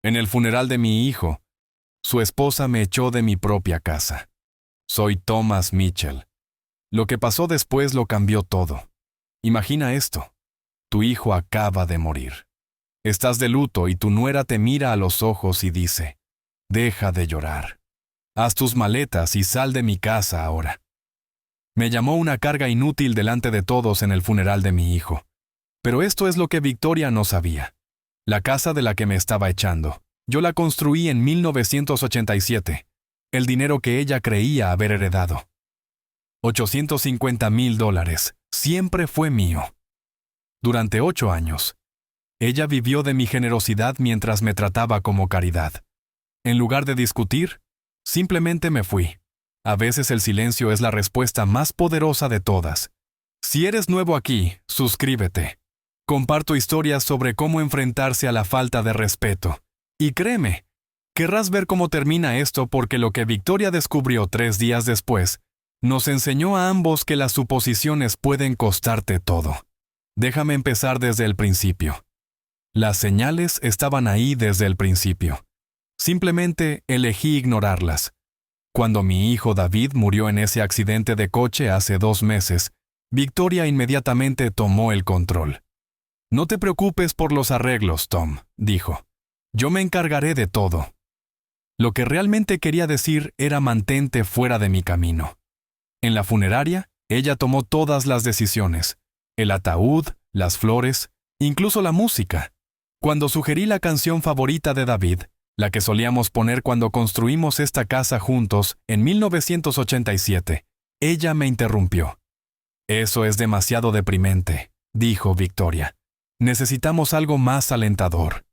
En el funeral de mi hijo, su esposa me echó de mi propia casa. Soy Thomas Mitchell. Lo que pasó después lo cambió todo. Imagina esto. Tu hijo acaba de morir. Estás de luto y tu nuera te mira a los ojos y dice, deja de llorar. Haz tus maletas y sal de mi casa ahora. Me llamó una carga inútil delante de todos en el funeral de mi hijo. Pero esto es lo que Victoria no sabía. La casa de la que me estaba echando, yo la construí en 1987. El dinero que ella creía haber heredado. $850,000. Siempre fue mío. Durante 8 años. Ella vivió de mi generosidad mientras me trataba como caridad. En lugar de discutir, simplemente me fui. A veces el silencio es la respuesta más poderosa de todas. Si eres nuevo aquí, suscríbete. Comparto historias sobre cómo enfrentarse a la falta de respeto. Y créeme, querrás ver cómo termina esto porque lo que Victoria descubrió 3 días después, nos enseñó a ambos que las suposiciones pueden costarte todo. Déjame empezar desde el principio. Las señales estaban ahí desde el principio. Simplemente elegí ignorarlas. Cuando mi hijo David murió en ese accidente de coche hace 2 meses, Victoria inmediatamente tomó el control. No te preocupes por los arreglos, Tom, dijo. Yo me encargaré de todo. Lo que realmente quería decir era mantente fuera de mi camino. En la funeraria, ella tomó todas las decisiones. El ataúd, las flores, incluso la música. Cuando sugerí la canción favorita de David, la que solíamos poner cuando construimos esta casa juntos en 1987, ella me interrumpió. Eso es demasiado deprimente, dijo Victoria. Necesitamos algo más alentador.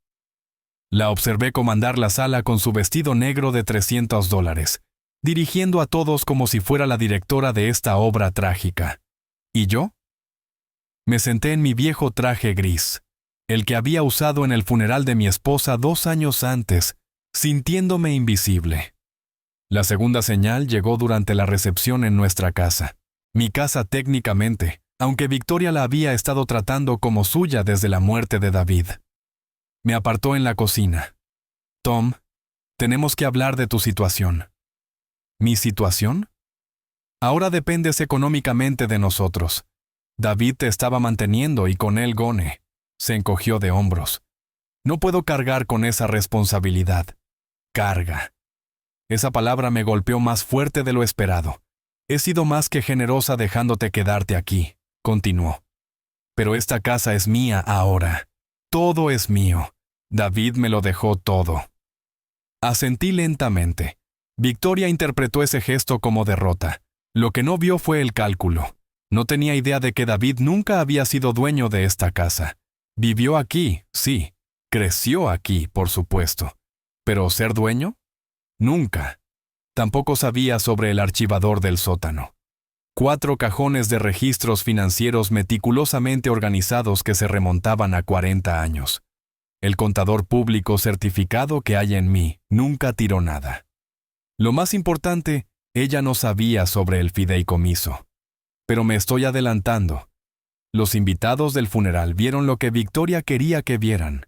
La observé comandar la sala con su vestido negro de $300, dirigiendo a todos como si fuera la directora de esta obra trágica. ¿Y yo? Me senté en mi viejo traje gris, el que había usado en el funeral de mi esposa 2 años antes, sintiéndome invisible. La segunda señal llegó durante la recepción en nuestra casa. Mi casa técnicamente, aunque Victoria la había estado tratando como suya desde la muerte de David. Me apartó en la cocina. Tom, tenemos que hablar de tu situación. ¿Mi situación? Ahora dependes económicamente de nosotros. David te estaba manteniendo y con él Gone. Se encogió de hombros. No puedo cargar con esa responsabilidad. Carga. Esa palabra me golpeó más fuerte de lo esperado. He sido más que generosa dejándote quedarte aquí, continuó. Pero esta casa es mía ahora. Todo es mío. David me lo dejó todo. Asentí lentamente. Victoria interpretó ese gesto como derrota. Lo que no vio fue el cálculo. No tenía idea de que David nunca había sido dueño de esta casa. Vivió aquí, sí. Creció aquí, por supuesto. ¿Pero ser dueño? Nunca. Tampoco sabía sobre el archivador del sótano. 4 cajones de registros financieros meticulosamente organizados que se remontaban a 40 años. El contador público certificado que hay en mí nunca tiró nada. Lo más importante, ella no sabía sobre el fideicomiso. Pero me estoy adelantando. Los invitados del funeral vieron lo que Victoria quería que vieran.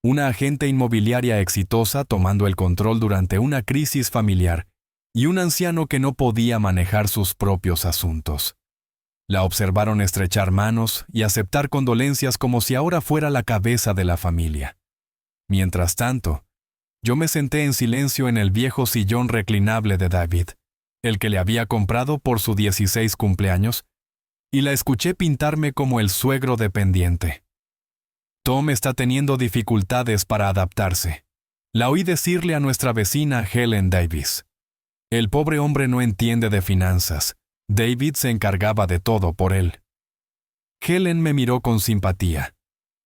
Una agente inmobiliaria exitosa tomando el control durante una crisis familiar y un anciano que no podía manejar sus propios asuntos. La observaron estrechar manos y aceptar condolencias como si ahora fuera la cabeza de la familia. Mientras tanto, yo me senté en silencio en el viejo sillón reclinable de David, el que le había comprado por su 16 cumpleaños, y la escuché pintarme como el suegro dependiente. Tom está teniendo dificultades para adaptarse. La oí decirle a nuestra vecina Helen Davis. El pobre hombre no entiende de finanzas. David se encargaba de todo por él. Helen me miró con simpatía.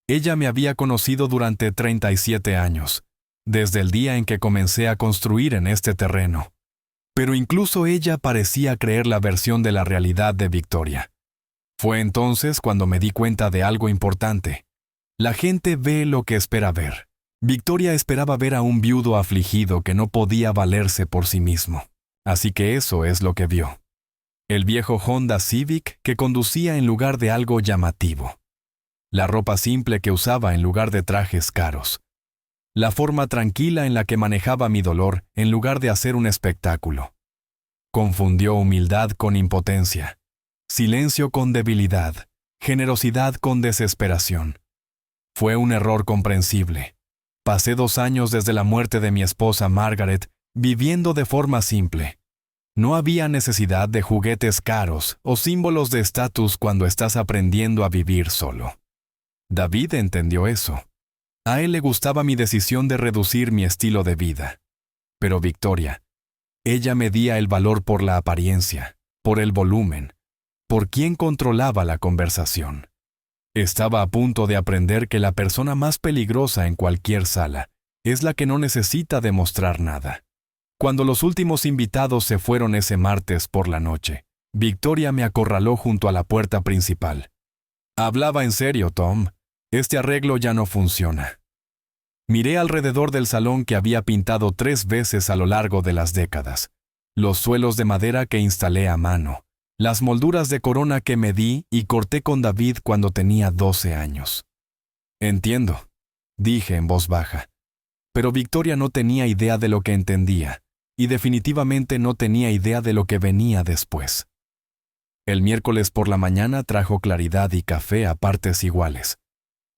Ella me había conocido durante 37 años, desde el día en que comencé a construir en este terreno. Pero incluso ella parecía creer la versión de la realidad de Victoria. Fue entonces cuando me di cuenta de algo importante. La gente ve lo que espera ver. Victoria esperaba ver a un viudo afligido que no podía valerse por sí mismo. Así que eso es lo que vio. El viejo Honda Civic que conducía en lugar de algo llamativo. La ropa simple que usaba en lugar de trajes caros. la forma tranquila en la que manejaba mi dolor en lugar de hacer un espectáculo. Confundió humildad con impotencia, silencio con debilidad, generosidad con desesperación. Fue un error comprensible. Pasé 2 años desde la muerte de mi esposa Margaret viviendo de forma simple. No había necesidad de juguetes caros o símbolos de estatus cuando estás aprendiendo a vivir solo. David entendió eso. A él le gustaba mi decisión de reducir mi estilo de vida. Pero Victoria, ella medía el valor por la apariencia, por el volumen, por quién controlaba la conversación. Estaba a punto de aprender que la persona más peligrosa en cualquier sala es la que no necesita demostrar nada. Cuando los últimos invitados se fueron ese martes por la noche, Victoria me acorraló junto a la puerta principal. Hablaba en serio, Tom. Este arreglo ya no funciona. Miré alrededor del salón que había pintado 3 veces a lo largo de las décadas. Los suelos de madera que instalé a mano. Las molduras de corona que medí y corté con David cuando tenía 12 años. Entiendo, dije en voz baja. Pero Victoria no tenía idea de lo que entendía, y definitivamente no tenía idea de lo que venía después. El miércoles por la mañana trajo claridad y café a partes iguales.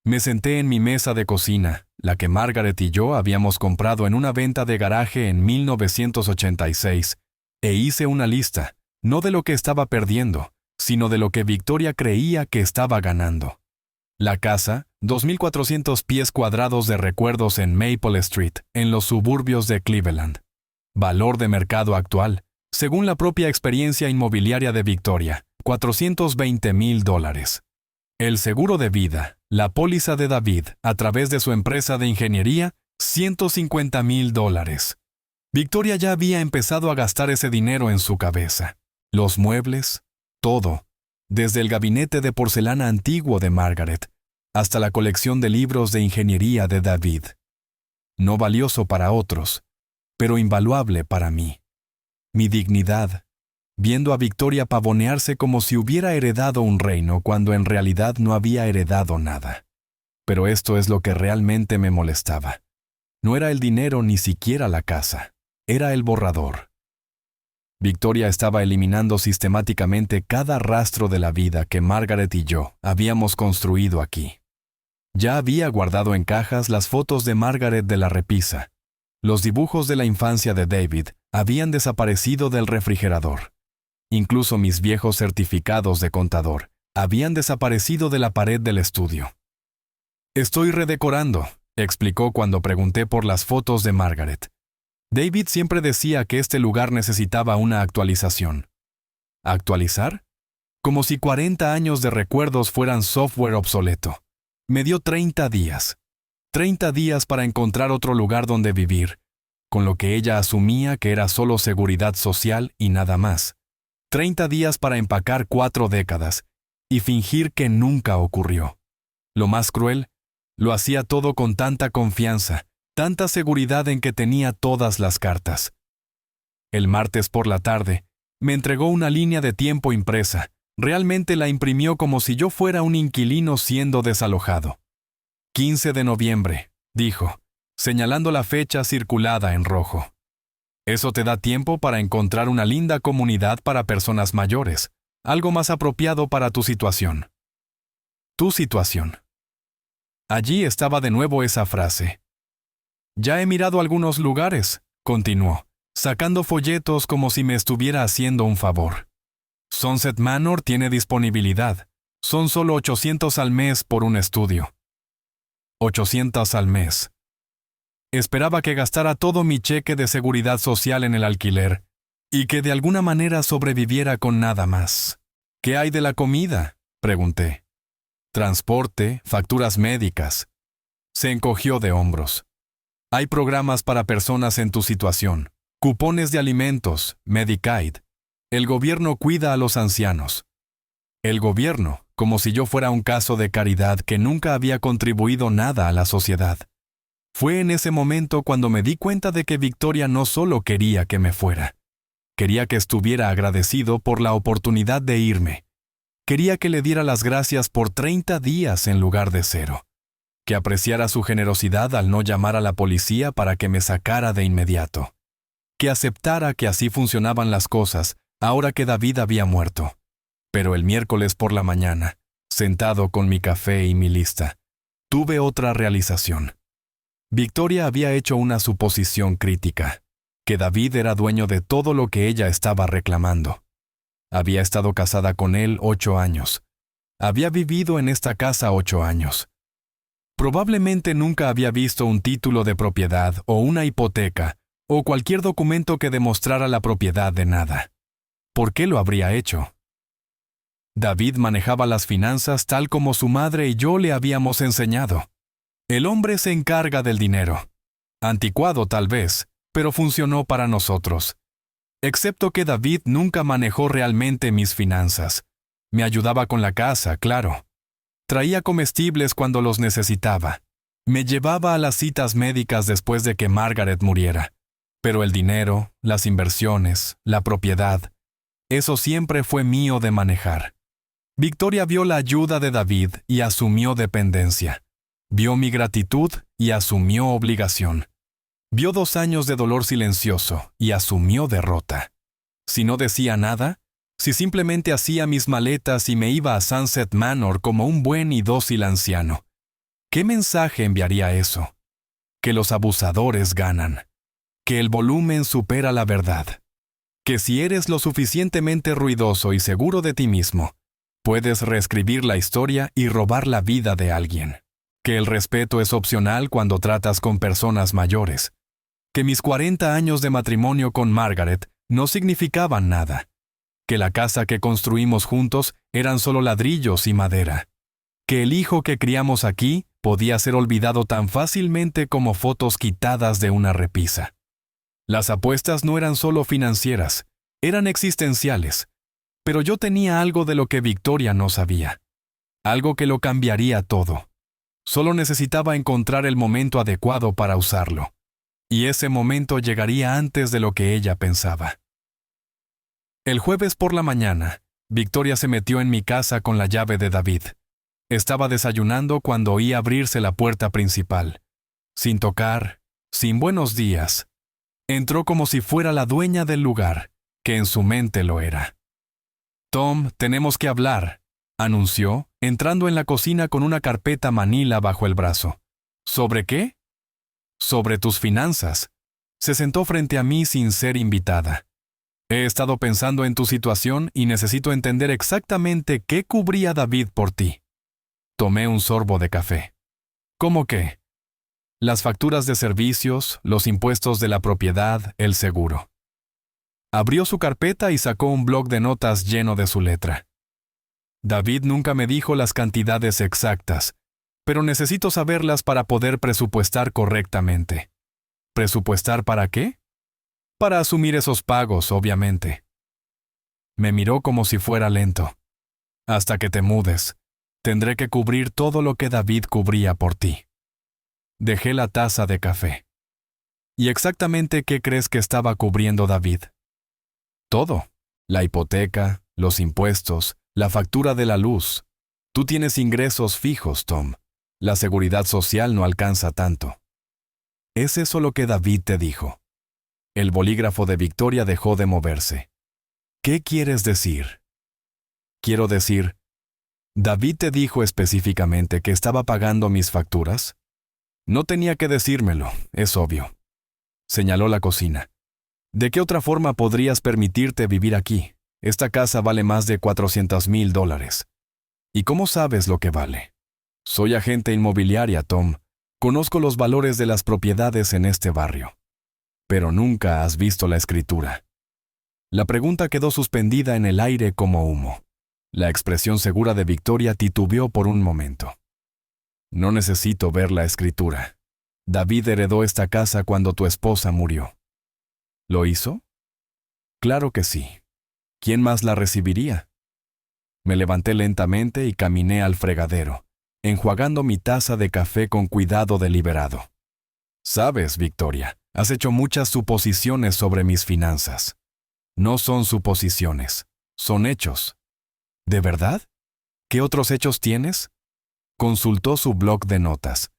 Me senté en mi mesa de cocina, la que Margaret y yo habíamos comprado en una venta de garaje en 1986, e hice una lista, no de lo que estaba perdiendo, sino de lo que Victoria creía que estaba ganando. La casa, 2.400 pies cuadrados de recuerdos en Maple Street, en los suburbios de Cleveland. Valor de mercado actual, según la propia experiencia inmobiliaria de Victoria, $420,000. El seguro de vida, la póliza de David, a través de su empresa de ingeniería, $150,000. Victoria ya había empezado a gastar ese dinero en su cabeza. Los muebles, todo, desde el gabinete de porcelana antiguo de Margaret, hasta la colección de libros de ingeniería de David. No valioso para otros, pero invaluable para mí. Mi dignidad, viendo a Victoria pavonearse como si hubiera heredado un reino cuando en realidad no había heredado nada. Pero esto es lo que realmente me molestaba. No era el dinero ni siquiera la casa, era el borrador. Victoria estaba eliminando sistemáticamente cada rastro de la vida que Margaret y yo habíamos construido aquí. Ya había guardado en cajas las fotos de Margaret de la repisa. Los dibujos de la infancia de David habían desaparecido del refrigerador. Incluso mis viejos certificados de contador habían desaparecido de la pared del estudio. Estoy redecorando, explicó cuando pregunté por las fotos de Margaret. David siempre decía que este lugar necesitaba una actualización. ¿Actualizar? Como si 40 años de recuerdos fueran software obsoleto. Me dio 30 días. 30 días para encontrar otro lugar donde vivir, con lo que ella asumía que era solo seguridad social y nada más. 30 días para empacar 4 décadas y fingir que nunca ocurrió. Lo más cruel, lo hacía todo con tanta confianza, tanta seguridad en que tenía todas las cartas. El martes por la tarde, me entregó una línea de tiempo impresa. Realmente la imprimió como si yo fuera un inquilino siendo desalojado. 15 de noviembre, dijo, señalando la fecha circulada en rojo. Eso te da tiempo para encontrar una linda comunidad para personas mayores, algo más apropiado para tu situación. Tu situación. Allí estaba de nuevo esa frase. Ya he mirado algunos lugares, continuó, sacando folletos como si me estuviera haciendo un favor. Sunset Manor tiene disponibilidad. Son solo $800 al mes por un estudio. $800 al mes. Esperaba que gastara todo mi cheque de seguridad social en el alquiler y que de alguna manera sobreviviera con nada más. ¿Qué hay de la comida?, pregunté. Transporte, facturas médicas. Se encogió de hombros. Hay programas para personas en tu situación, cupones de alimentos, Medicaid. El gobierno cuida a los ancianos. El gobierno, como si yo fuera un caso de caridad que nunca había contribuido nada a la sociedad. Fue en ese momento cuando me di cuenta de que Victoria no solo quería que me fuera. Quería que estuviera agradecido por la oportunidad de irme. Quería que le diera las gracias por 30 días en lugar de 0. que apreciara su generosidad al no llamar a la policía para que me sacara de inmediato, que aceptara que así funcionaban las cosas ahora que David había muerto. Pero el miércoles por la mañana, sentado con mi café y mi lista, tuve otra realización. Victoria había hecho una suposición crítica, que David era dueño de todo lo que ella estaba reclamando. Había estado casada con él 8 años. Había vivido en esta casa 8 años. Probablemente nunca había visto un título de propiedad o una hipoteca o cualquier documento que demostrara la propiedad de nada. ¿Por qué lo habría hecho? David manejaba las finanzas tal como su madre y yo le habíamos enseñado. El hombre se encarga del dinero. Anticuado tal vez, pero funcionó para nosotros. Excepto que David nunca manejó realmente mis finanzas. Me ayudaba con la casa, claro. Traía comestibles cuando los necesitaba. Me llevaba a las citas médicas después de que Margaret muriera. Pero el dinero, las inversiones, la propiedad, eso siempre fue mío de manejar. Victoria vio la ayuda de David y asumió dependencia. Vio mi gratitud y asumió obligación. Vio 2 años de dolor silencioso y asumió derrota. Si no decía nada, si simplemente hacía mis maletas y me iba a Sunset Manor como un buen y dócil anciano, ¿qué mensaje enviaría eso? Que los abusadores ganan. Que el volumen supera la verdad. Que si eres lo suficientemente ruidoso y seguro de ti mismo, puedes reescribir la historia y robar la vida de alguien. Que el respeto es opcional cuando tratas con personas mayores. Que mis 40 años de matrimonio con Margaret no significaban nada. Que la casa que construimos juntos eran solo ladrillos y madera. Que el hijo que criamos aquí podía ser olvidado tan fácilmente como fotos quitadas de una repisa. Las apuestas no eran solo financieras, eran existenciales. Pero yo tenía algo de lo que Victoria no sabía. Algo que lo cambiaría todo. Solo necesitaba encontrar el momento adecuado para usarlo. Y ese momento llegaría antes de lo que ella pensaba. El jueves por la mañana, Victoria se metió en mi casa con la llave de David. Estaba desayunando cuando oí abrirse la puerta principal. Sin tocar, sin buenos días. Entró como si fuera la dueña del lugar, que en su mente lo era. «Tom, tenemos que hablar», anunció, entrando en la cocina con una carpeta manila bajo el brazo. «¿Sobre qué?» «Sobre tus finanzas». Se sentó frente a mí sin ser invitada. «He estado pensando en tu situación y necesito entender exactamente qué cubría David por ti». Tomé un sorbo de café. «¿Cómo qué?» «Las facturas de servicios, los impuestos de la propiedad, el seguro». Abrió su carpeta y sacó un bloc de notas lleno de su letra. «David nunca me dijo las cantidades exactas, pero necesito saberlas para poder presupuestar correctamente». ¿Presupuestar para qué? Para asumir esos pagos, obviamente. Me miró como si fuera lento. «Hasta que te mudes, tendré que cubrir todo lo que David cubría por ti». Dejé la taza de café. ¿Y exactamente qué crees que estaba cubriendo David? Todo. La hipoteca, los impuestos, la factura de la luz. Tú tienes ingresos fijos, Tom. La seguridad social no alcanza tanto. ¿Es eso lo que David te dijo? El bolígrafo de Victoria dejó de moverse. ¿Qué quieres decir? Quiero decir, ¿David te dijo específicamente que estaba pagando mis facturas? No tenía que decírmelo, es obvio. Señaló la cocina. ¿De qué otra forma podrías permitirte vivir aquí? Esta casa vale más de $400,000. ¿Y cómo sabes lo que vale? Soy agente inmobiliaria, Tom. Conozco los valores de las propiedades en este barrio. Pero nunca has visto la escritura. La pregunta quedó suspendida en el aire como humo. La expresión segura de Victoria titubeó por un momento. No necesito ver la escritura. David heredó esta casa cuando tu esposa murió. ¿Lo hizo? Claro que sí. ¿Quién más la recibiría? Me levanté lentamente y caminé al fregadero, enjuagando mi taza de café con cuidado deliberado. Sabes, Victoria, has hecho muchas suposiciones sobre mis finanzas. No son suposiciones, son hechos. ¿De verdad? ¿Qué otros hechos tienes? Consultó su bloc de notas.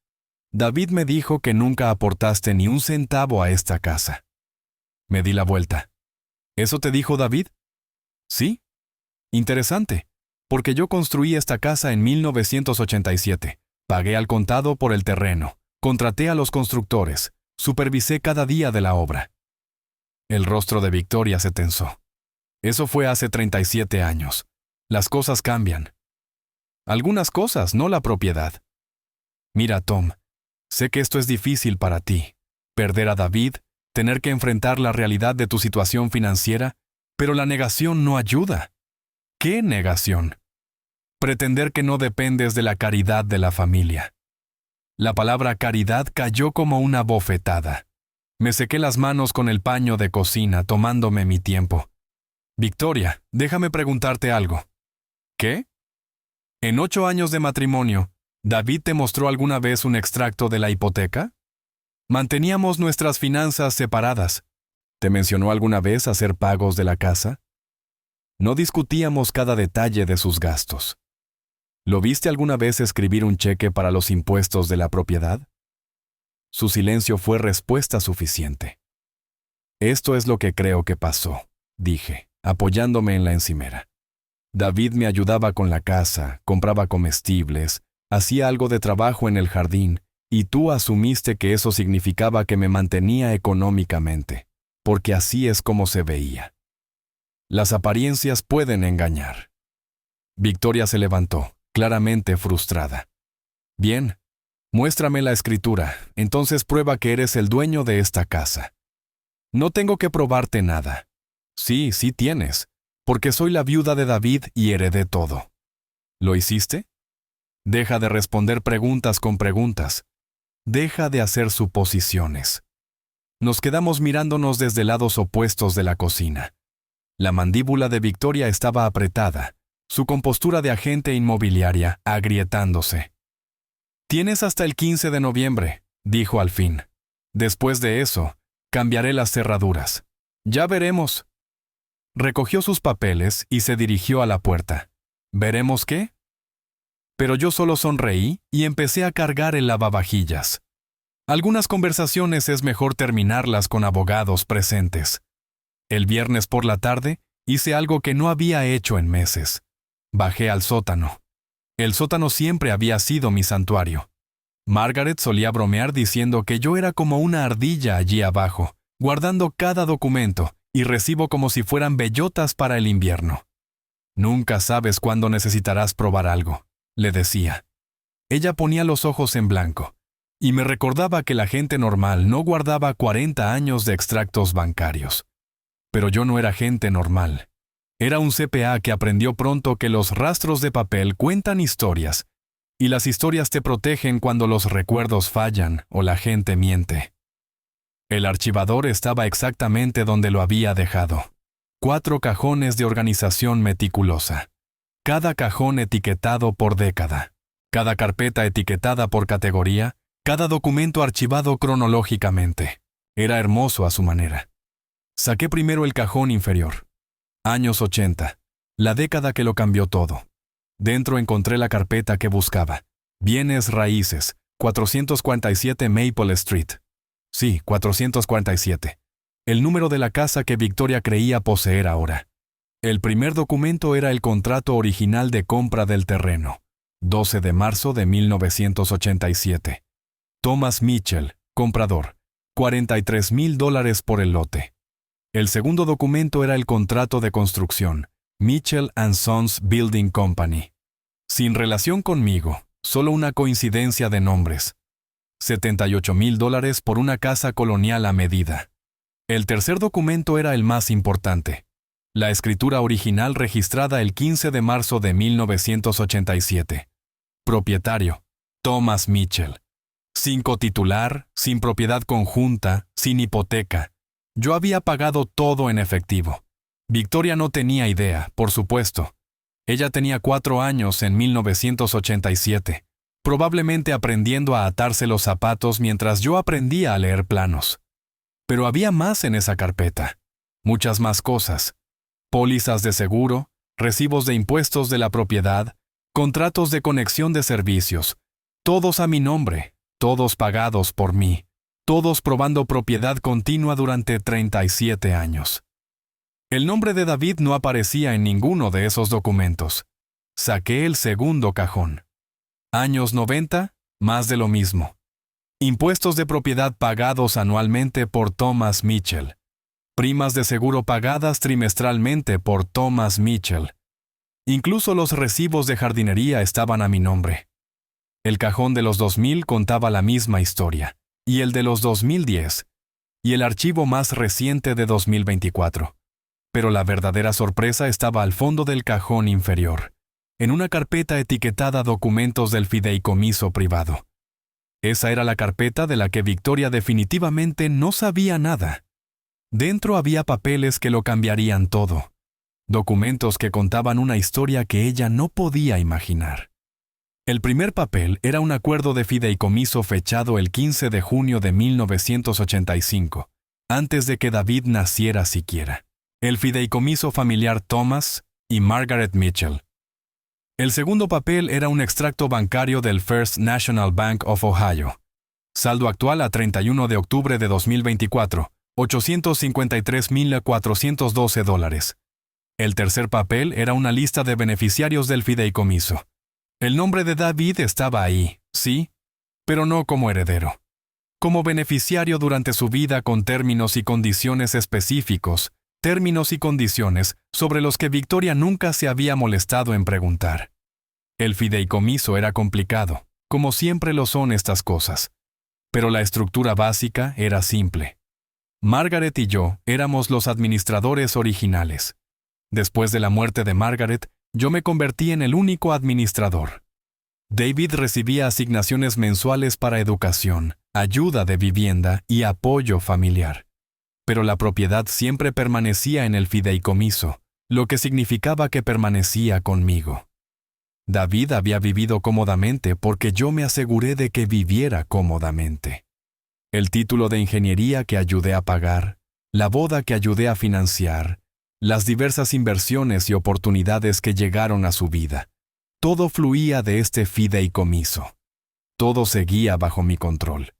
David me dijo que nunca aportaste ni un centavo a esta casa. Me di la vuelta. ¿Eso te dijo David? Sí. Interesante, porque yo construí esta casa en 1987. Pagué al contado por el terreno, contraté a los constructores, supervisé cada día de la obra. El rostro de Victoria se tensó. Eso fue hace 37 años. Las cosas cambian. Algunas cosas, no la propiedad. Mira, Tom, sé que esto es difícil para ti. Perder a David, tener que enfrentar la realidad de tu situación financiera, pero la negación no ayuda. ¿Qué negación? Pretender que no dependes de la caridad de la familia. La palabra caridad cayó como una bofetada. Me sequé las manos con el paño de cocina, tomándome mi tiempo. Victoria, déjame preguntarte algo. ¿Qué? En 8 años de matrimonio, ¿David te mostró alguna vez un extracto de la hipoteca? Manteníamos nuestras finanzas separadas. ¿Te mencionó alguna vez hacer pagos de la casa? No discutíamos cada detalle de sus gastos. ¿Lo viste alguna vez escribir un cheque para los impuestos de la propiedad? Su silencio fue respuesta suficiente. Esto es lo que creo que pasó, dije, apoyándome en la encimera. David me ayudaba con la casa, compraba comestibles, hacía algo de trabajo en el jardín, y tú asumiste que eso significaba que me mantenía económicamente, porque así es como se veía. Las apariencias pueden engañar. Victoria se levantó, claramente frustrada. Bien, muéstrame la escritura, entonces prueba que eres el dueño de esta casa. No tengo que probarte nada. Sí, sí tienes, porque soy la viuda de David y heredé todo. ¿Lo hiciste? Deja de responder preguntas con preguntas. Deja de hacer suposiciones. Nos quedamos mirándonos desde lados opuestos de la cocina. La mandíbula de Victoria estaba apretada, su compostura de agente inmobiliaria agrietándose. Tienes hasta el 15 de noviembre, dijo al fin. Después de eso, cambiaré las cerraduras. Ya veremos. Recogió sus papeles y se dirigió a la puerta. ¿Veremos qué? Pero yo solo sonreí y empecé a cargar el lavavajillas. Algunas conversaciones es mejor terminarlas con abogados presentes. El viernes por la tarde hice algo que no había hecho en meses. Bajé al sótano. El sótano siempre había sido mi santuario. Margaret solía bromear diciendo que yo era como una ardilla allí abajo, guardando cada documento y recibo como si fueran bellotas para el invierno. Nunca sabes cuándo necesitarás probar algo, le decía. Ella ponía los ojos en blanco, y me recordaba que la gente normal no guardaba 40 años de extractos bancarios. Pero yo no era gente normal. Era un CPA que aprendió pronto que los rastros de papel cuentan historias, y las historias te protegen cuando los recuerdos fallan o la gente miente. El archivador estaba exactamente donde lo había dejado. 4 cajones de organización meticulosa. Cada cajón etiquetado por década. Cada carpeta etiquetada por categoría. Cada documento archivado cronológicamente. Era hermoso a su manera. Saqué primero el cajón inferior. Años 80. La década que lo cambió todo. Dentro encontré la carpeta que buscaba. Bienes raíces. 447 Maple Street. Sí, 447. El número de la casa que Victoria creía poseer ahora. El primer documento era el contrato original de compra del terreno. 12 de marzo de 1987. Thomas Mitchell, comprador. $43,000 por el lote. El segundo documento era el contrato de construcción. Mitchell & Sons Building Company. Sin relación conmigo, solo una coincidencia de nombres. $78,000 por una casa colonial a medida. El tercer documento era el más importante. La escritura original registrada el 15 de marzo de 1987. Propietario, Thomas Mitchell. Sin cotitular, sin propiedad conjunta, sin hipoteca. Yo había pagado todo en efectivo. Victoria no tenía idea, por supuesto. Ella tenía 4 años en 1987, probablemente aprendiendo a atarse los zapatos mientras yo aprendía a leer planos. Pero había más en esa carpeta. Muchas más cosas. Pólizas de seguro, recibos de impuestos de la propiedad, contratos de conexión de servicios, todos a mi nombre, todos pagados por mí, todos probando propiedad continua durante 37 años. El nombre de David no aparecía en ninguno de esos documentos. Saqué el segundo cajón. Años 90, más de lo mismo. Impuestos de propiedad pagados anualmente por Thomas Mitchell. Primas de seguro pagadas trimestralmente por Thomas Mitchell. Incluso los recibos de jardinería estaban a mi nombre. El cajón de los 2000 contaba la misma historia, y el de los 2010, y el archivo más reciente de 2024. Pero la verdadera sorpresa estaba al fondo del cajón inferior, en una carpeta etiquetada Documentos del Fideicomiso Privado. Esa era la carpeta de la que Victoria definitivamente no sabía nada. Dentro había papeles que lo cambiarían todo. Documentos que contaban una historia que ella no podía imaginar. El primer papel era un acuerdo de fideicomiso fechado el 15 de junio de 1985, antes de que David naciera siquiera. El fideicomiso familiar Thomas y Margaret Mitchell. El segundo papel era un extracto bancario del First National Bank of Ohio. Saldo actual a 31 de octubre de 2024, $853,412. El tercer papel era una lista de beneficiarios del fideicomiso. El nombre de David estaba ahí, sí, pero no como heredero. Como beneficiario durante su vida con términos y condiciones específicos, términos y condiciones sobre los que Victoria nunca se había molestado en preguntar. El fideicomiso era complicado, como siempre lo son estas cosas, pero la estructura básica era simple. Margaret y yo éramos los administradores originales. Después de la muerte de Margaret, yo me convertí en el único administrador. David recibía asignaciones mensuales para educación, ayuda de vivienda y apoyo familiar. Pero la propiedad siempre permanecía en el fideicomiso, lo que significaba que permanecía conmigo. David había vivido cómodamente porque yo me aseguré de que viviera cómodamente. El título de ingeniería que ayudé a pagar, la boda que ayudé a financiar, las diversas inversiones y oportunidades que llegaron a su vida. Todo fluía de este fideicomiso. Todo seguía bajo mi control.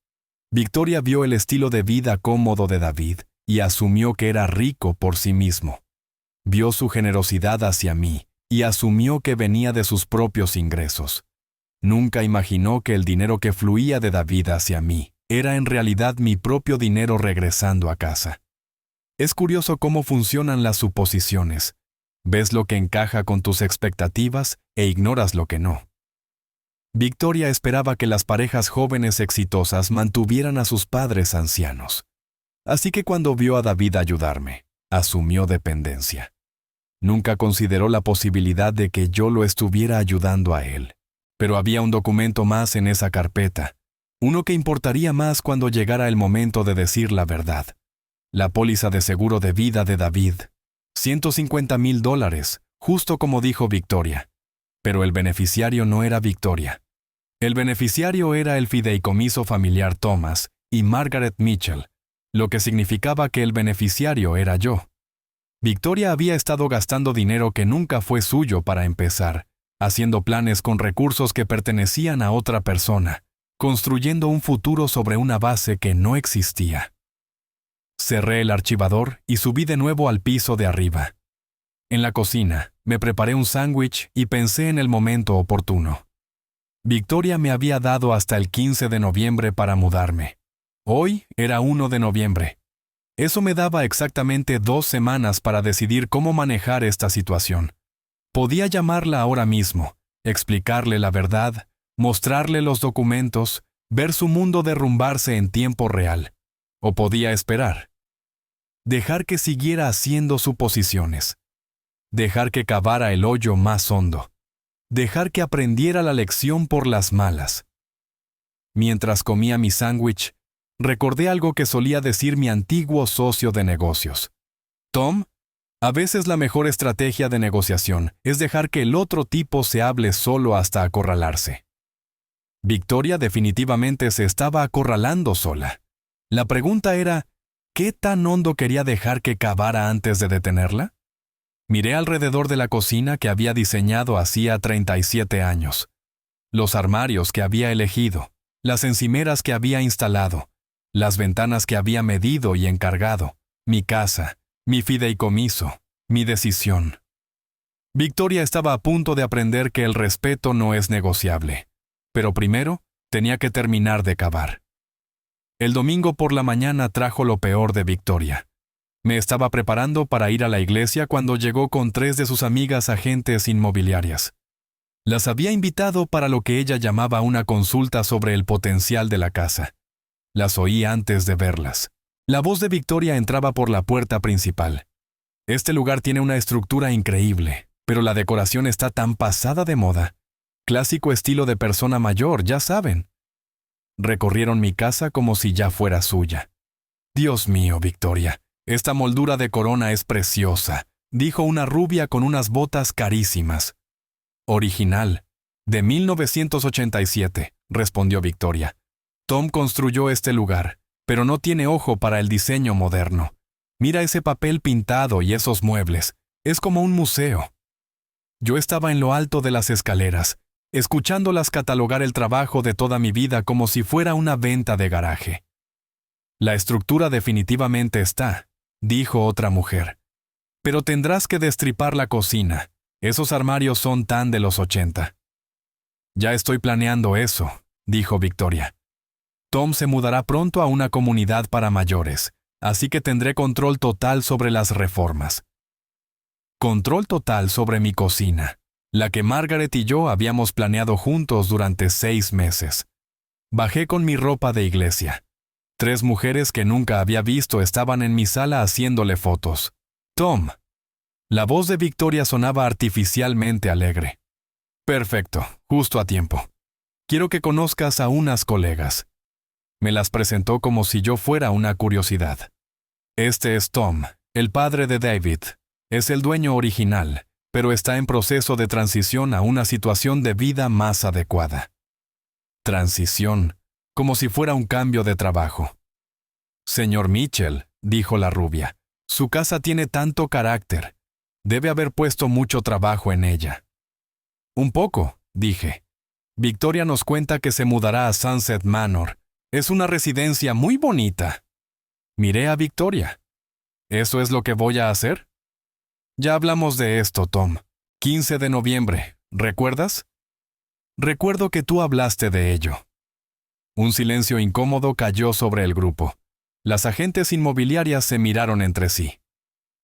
Victoria vio el estilo de vida cómodo de David y asumió que era rico por sí mismo. Vio su generosidad hacia mí y asumió que venía de sus propios ingresos. Nunca imaginó que el dinero que fluía de David hacia mí era en realidad mi propio dinero regresando a casa. Es curioso cómo funcionan las suposiciones. Ves lo que encaja con tus expectativas e ignoras lo que no. Victoria esperaba que las parejas jóvenes exitosas mantuvieran a sus padres ancianos. Así que cuando vio a David ayudarme, asumió dependencia. Nunca consideró la posibilidad de que yo lo estuviera ayudando a él. Pero había un documento más en esa carpeta, uno que importaría más cuando llegara el momento de decir la verdad. La póliza de seguro de vida de David, $150,000, justo como dijo Victoria. Pero el beneficiario no era Victoria. El beneficiario era el fideicomiso familiar Thomas y Margaret Mitchell, lo que significaba que el beneficiario era yo. Victoria había estado gastando dinero que nunca fue suyo para empezar, haciendo planes con recursos que pertenecían a otra persona, construyendo un futuro sobre una base que no existía. Cerré el archivador y subí de nuevo al piso de arriba. En la cocina, me preparé un sándwich y pensé en el momento oportuno. Victoria me había dado hasta el 15 de noviembre para mudarme. Hoy era 1 de noviembre. Eso me daba exactamente 2 semanas para decidir cómo manejar esta situación. Podía llamarla ahora mismo, explicarle la verdad, mostrarle los documentos, ver su mundo derrumbarse en tiempo real. O podía esperar. Dejar que siguiera haciendo suposiciones. Dejar que cavara el hoyo más hondo. Dejar que aprendiera la lección por las malas. Mientras comía mi sándwich, recordé algo que solía decir mi antiguo socio de negocios. Tom, a veces la mejor estrategia de negociación es dejar que el otro tipo se hable solo hasta acorralarse. Victoria definitivamente se estaba acorralando sola. La pregunta era, ¿qué tan hondo quería dejar que cavara antes de detenerla? Miré alrededor de la cocina que había diseñado hacía 37 años. Los armarios que había elegido, las encimeras que había instalado, las ventanas que había medido y encargado, mi casa, mi fideicomiso, mi decisión. Victoria estaba a punto de aprender que el respeto no es negociable, pero primero tenía que terminar de cavar. El domingo por la mañana trajo lo peor de Victoria. Me estaba preparando para ir a la iglesia cuando llegó con 3 de sus amigas agentes inmobiliarias. Las había invitado para lo que ella llamaba una consulta sobre el potencial de la casa. Las oí antes de verlas. La voz de Victoria entraba por la puerta principal. Este lugar tiene una estructura increíble, pero la decoración está tan pasada de moda. Clásico estilo de persona mayor, ya saben. Recorrieron mi casa como si ya fuera suya. Dios mío, Victoria, esta moldura de corona es preciosa, dijo una rubia con unas botas carísimas. Original, de 1987, respondió Victoria. Tom construyó este lugar, pero no tiene ojo para el diseño moderno. Mira ese papel pintado y esos muebles. Es como un museo. Yo estaba en lo alto de las escaleras, escuchándolas catalogar el trabajo de toda mi vida como si fuera una venta de garaje. La estructura definitivamente está, dijo otra mujer. Pero tendrás que destripar la cocina. Esos armarios son tan de los 80. Ya estoy planeando eso, dijo Victoria. Tom se mudará pronto a una comunidad para mayores, así que tendré control total sobre las reformas. Control total sobre mi cocina, la que Margaret y yo habíamos planeado juntos durante 6 meses. Bajé con mi ropa de iglesia. 3 mujeres que nunca había visto estaban en mi sala haciéndole fotos. Tom. La voz de Victoria sonaba artificialmente alegre. Perfecto, justo a tiempo. Quiero que conozcas a unas colegas. Me las presentó como si yo fuera una curiosidad. Este es Tom, el padre de David. Es el dueño original, pero está en proceso de transición a una situación de vida más adecuada. Transición, como si fuera un cambio de trabajo. Señor Mitchell, dijo la rubia, su casa tiene tanto carácter. Debe haber puesto mucho trabajo en ella. Un poco, dije. Victoria nos cuenta que se mudará a Sunset Manor. Es una residencia muy bonita. Miré a Victoria. ¿Eso es lo que voy a hacer? Ya hablamos de esto, Tom. 15 de noviembre, ¿recuerdas? Recuerdo que tú hablaste de ello. Un silencio incómodo cayó sobre el grupo. Las agentes inmobiliarias se miraron entre sí.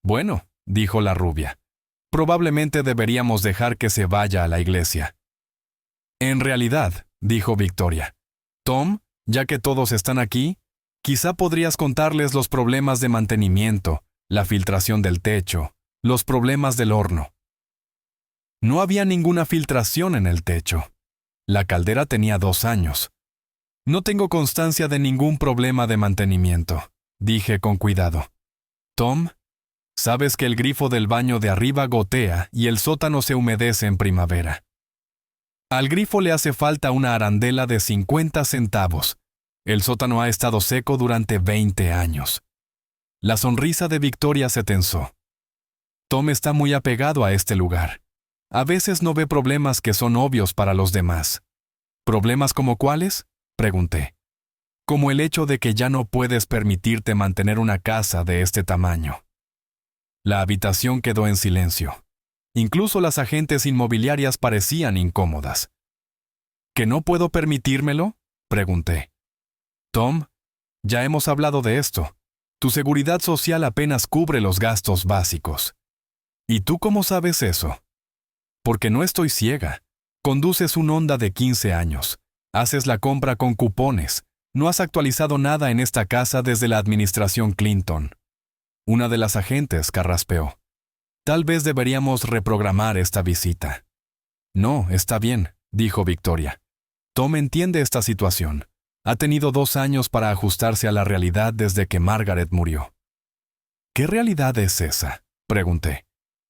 Bueno, dijo la rubia, probablemente deberíamos dejar que se vaya a la iglesia. En realidad, dijo Victoria, Tom, ya que todos están aquí, quizá podrías contarles los problemas de mantenimiento, la filtración del techo, los problemas del horno. No había ninguna filtración en el techo. La caldera tenía 2 años. No tengo constancia de ningún problema de mantenimiento, dije con cuidado. Tom, sabes que el grifo del baño de arriba gotea y el sótano se humedece en primavera. Al grifo le hace falta una arandela de 50 centavos. El sótano ha estado seco durante 20 años. La sonrisa de Victoria se tensó. Tom está muy apegado a este lugar. A veces no ve problemas que son obvios para los demás. ¿Problemas como cuáles?, pregunté. Como el hecho de que ya no puedes permitirte mantener una casa de este tamaño. La habitación quedó en silencio. Incluso las agentes inmobiliarias parecían incómodas. ¿Que no puedo permitírmelo?, pregunté. Tom, ya hemos hablado de esto. Tu seguridad social apenas cubre los gastos básicos. ¿Y tú cómo sabes eso? Porque no estoy ciega. Conduces un Honda de 15 años. Haces la compra con cupones. No has actualizado nada en esta casa desde la administración Clinton. Una de las agentes carraspeó. Tal vez deberíamos reprogramar esta visita. No, está bien, dijo Victoria. Tom entiende esta situación. Ha tenido 2 años para ajustarse a la realidad desde que Margaret murió. ¿Qué realidad es esa?, pregunté.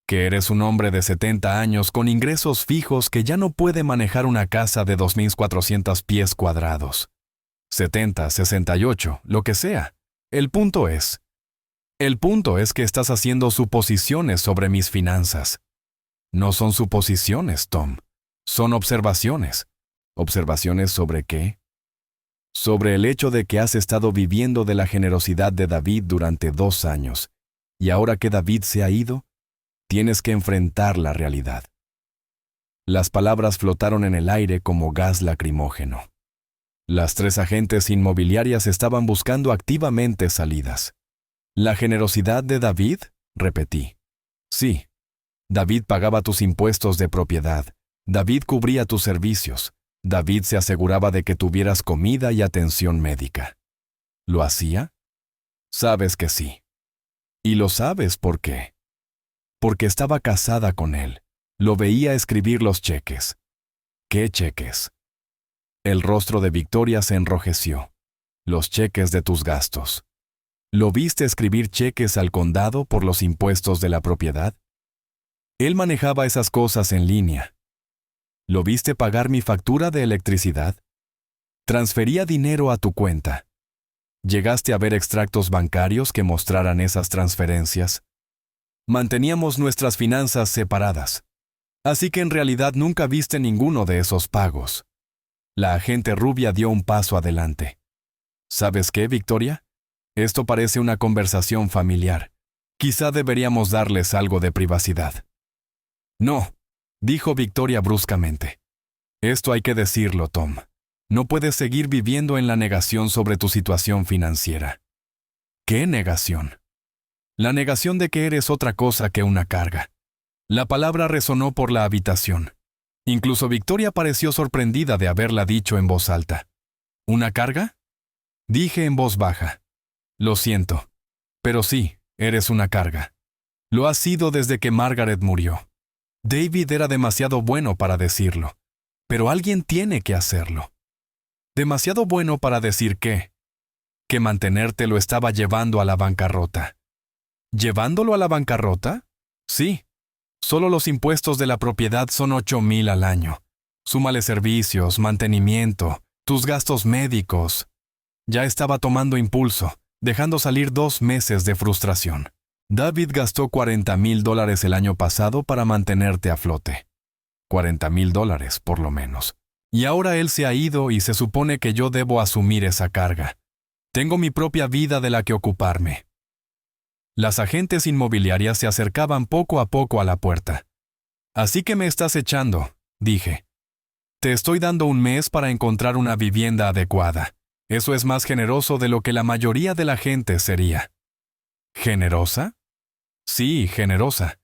Que eres un hombre de 70 años con ingresos fijos que ya no puede manejar una casa de 2.400 pies cuadrados. 70, 68, lo que sea. El punto es que estás haciendo suposiciones sobre mis finanzas. No son suposiciones, Tom. Son observaciones. ¿Observaciones sobre qué? sobre el hecho de que has estado viviendo de la generosidad de David durante 2 años, y ahora que David se ha ido, tienes que enfrentar la realidad. Las palabras flotaron en el aire como gas lacrimógeno. Las 3 agentes inmobiliarias estaban buscando activamente salidas. ¿La generosidad de David? Repetí. Sí. David pagaba tus impuestos de propiedad. David cubría tus servicios. David se aseguraba de que tuvieras comida y atención médica. ¿Lo hacía? Sabes que sí. Y lo sabes por qué. Porque estaba casada con él. Lo veía escribir los cheques. ¿Qué cheques? El rostro de Victoria se enrojeció. Los cheques de tus gastos. ¿Lo viste escribir cheques al condado por los impuestos de la propiedad? Él manejaba esas cosas en línea. ¿Lo viste pagar mi factura de electricidad? Transfería dinero a tu cuenta. ¿Llegaste a ver extractos bancarios que mostraran esas transferencias? Manteníamos nuestras finanzas separadas. Así que en realidad nunca viste ninguno de esos pagos. La agente rubia dio un paso adelante. ¿Sabes qué, Victoria? Esto parece una conversación familiar. Quizá deberíamos darles algo de privacidad. No, dijo Victoria bruscamente. Esto hay que decirlo, Tom. No puedes seguir viviendo en la negación sobre tu situación financiera. ¿Qué negación? La negación de que eres otra cosa que una carga. La palabra resonó por la habitación. Incluso Victoria pareció sorprendida de haberla dicho en voz alta. ¿Una carga? Dije en voz baja. Lo siento, pero sí, eres una carga. Lo has sido desde que Margaret murió. David era demasiado bueno para decirlo, pero alguien tiene que hacerlo. Demasiado bueno para decir qué. Que mantenerte lo estaba llevando a la bancarrota. ¿Llevándolo a la bancarrota? Sí. Solo los impuestos de la propiedad son 8,000 al año. Súmale servicios, mantenimiento, tus gastos médicos. Ya estaba tomando impulso, dejando salir 2 meses de frustración. David gastó $40,000 el año pasado para mantenerte a flote. $40,000, por lo menos. Y ahora él se ha ido y se supone que yo debo asumir esa carga. Tengo mi propia vida de la que ocuparme. Las agentes inmobiliarias se acercaban poco a poco a la puerta. Así que me estás echando, dije. Te estoy dando 1 mes para encontrar una vivienda adecuada. Eso es más generoso de lo que la mayoría de la gente sería. ¿Generosa? Sí, generosa.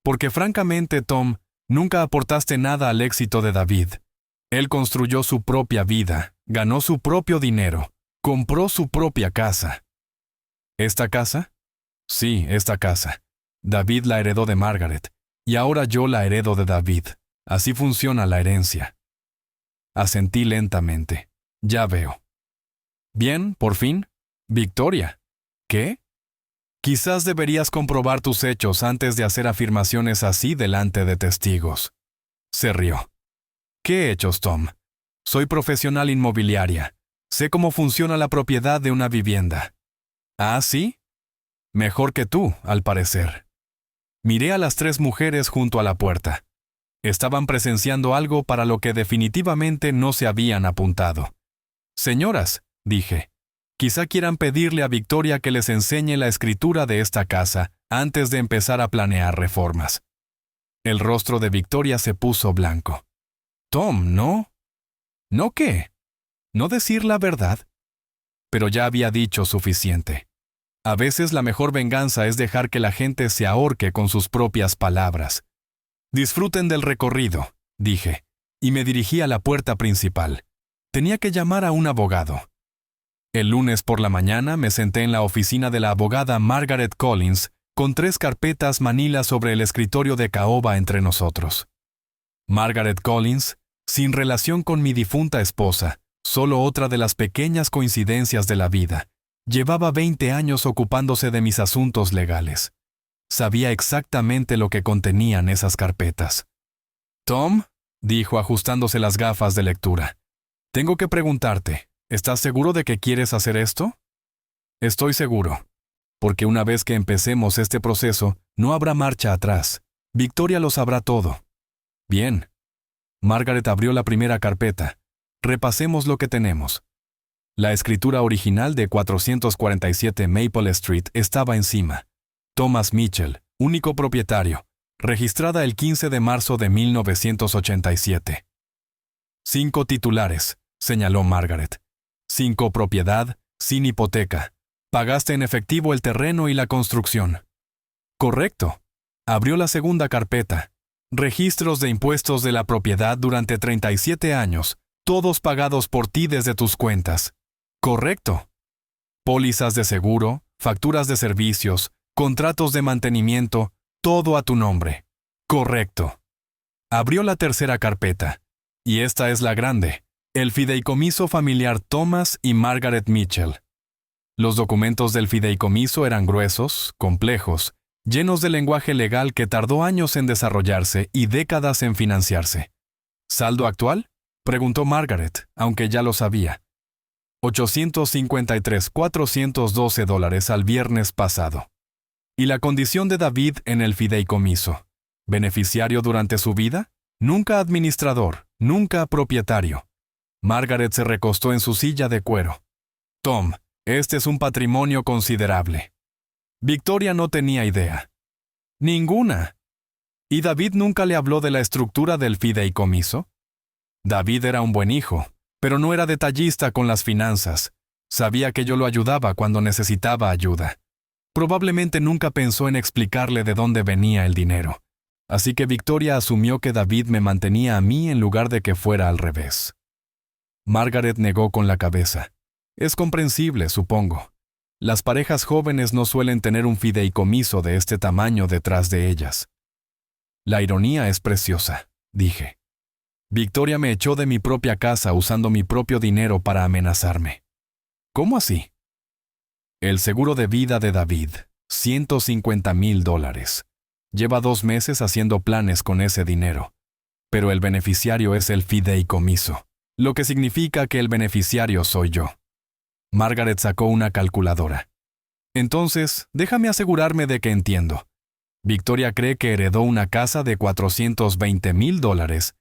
Porque francamente, Tom, nunca aportaste nada al éxito de David. Él construyó su propia vida, ganó su propio dinero, compró su propia casa. ¿Esta casa? Sí, esta casa. David la heredó de Margaret, y ahora yo la heredo de David. Así funciona la herencia. Asentí lentamente. Ya veo. Bien, por fin. Victoria. ¿Qué? Quizás deberías comprobar tus hechos antes de hacer afirmaciones así delante de testigos. Se rió. ¿Qué hechos, Tom? Soy profesional inmobiliaria. Sé cómo funciona la propiedad de una vivienda. ¿Ah, sí? Mejor que tú, al parecer. Miré a las 3 mujeres junto a la puerta. Estaban presenciando algo para lo que definitivamente no se habían apuntado. Señoras, dije, quizá quieran pedirle a Victoria que les enseñe la escritura de esta casa antes de empezar a planear reformas. El rostro de Victoria se puso blanco. Tom, ¿no? ¿No qué? ¿No decir la verdad? Pero ya había dicho suficiente. A veces la mejor venganza es dejar que la gente se ahorque con sus propias palabras. Disfruten del recorrido, dije, y me dirigí a la puerta principal. Tenía que llamar a un abogado. El lunes por la mañana me senté en la oficina de la abogada Margaret Collins con 3 carpetas manila sobre el escritorio de caoba entre nosotros. Margaret Collins, sin relación con mi difunta esposa, solo otra de las pequeñas coincidencias de la vida, llevaba 20 años ocupándose de mis asuntos legales. Sabía exactamente lo que contenían esas carpetas. Tom, dijo ajustándose las gafas de lectura, tengo que preguntarte, ¿estás seguro de que quieres hacer esto? Estoy seguro, porque una vez que empecemos este proceso, no habrá marcha atrás. Victoria lo sabrá todo. Bien. Margaret abrió la primera carpeta. Repasemos lo que tenemos. La escritura original de 447 Maple Street estaba encima. Thomas Mitchell, único propietario, registrada el 15 de marzo de 1987. 5 titulares, señaló Margaret. 5 propiedad, sin hipoteca. Pagaste en efectivo el terreno y la construcción. Correcto. Abrió la segunda carpeta. Registros de impuestos de la propiedad durante 37 años, todos pagados por ti desde tus cuentas. Correcto. Pólizas de seguro, facturas de servicios, contratos de mantenimiento, todo a tu nombre. Correcto. Abrió la tercera carpeta. Y esta es la grande. El fideicomiso familiar Thomas y Margaret Mitchell. Los documentos del fideicomiso eran gruesos, complejos, llenos de lenguaje legal que tardó años en desarrollarse y décadas en financiarse. ¿Saldo actual?, preguntó Margaret, aunque ya lo sabía. $853,412 al viernes pasado. ¿Y la condición de David en el fideicomiso? ¿Beneficiario durante su vida? Nunca administrador, nunca propietario. Margaret se recostó en su silla de cuero. Tom, este es un patrimonio considerable. Victoria no tenía idea. Ninguna. ¿Y David nunca le habló de la estructura del fideicomiso? David era un buen hijo, pero no era detallista con las finanzas. Sabía que yo lo ayudaba cuando necesitaba ayuda. Probablemente nunca pensó en explicarle de dónde venía el dinero. Así que Victoria asumió que David me mantenía a mí en lugar de que fuera al revés. Margaret negó con la cabeza. Es comprensible, supongo. Las parejas jóvenes no suelen tener un fideicomiso de este tamaño detrás de ellas. La ironía es preciosa, dije. Victoria me echó de mi propia casa usando mi propio dinero para amenazarme. ¿Cómo así? El seguro de vida de David, $150,000. Lleva 2 meses haciendo planes con ese dinero. Pero el beneficiario es el fideicomiso, lo que significa que el beneficiario soy yo. Margaret sacó una calculadora. Entonces, déjame asegurarme de que entiendo. Victoria cree que heredó una casa de $420,000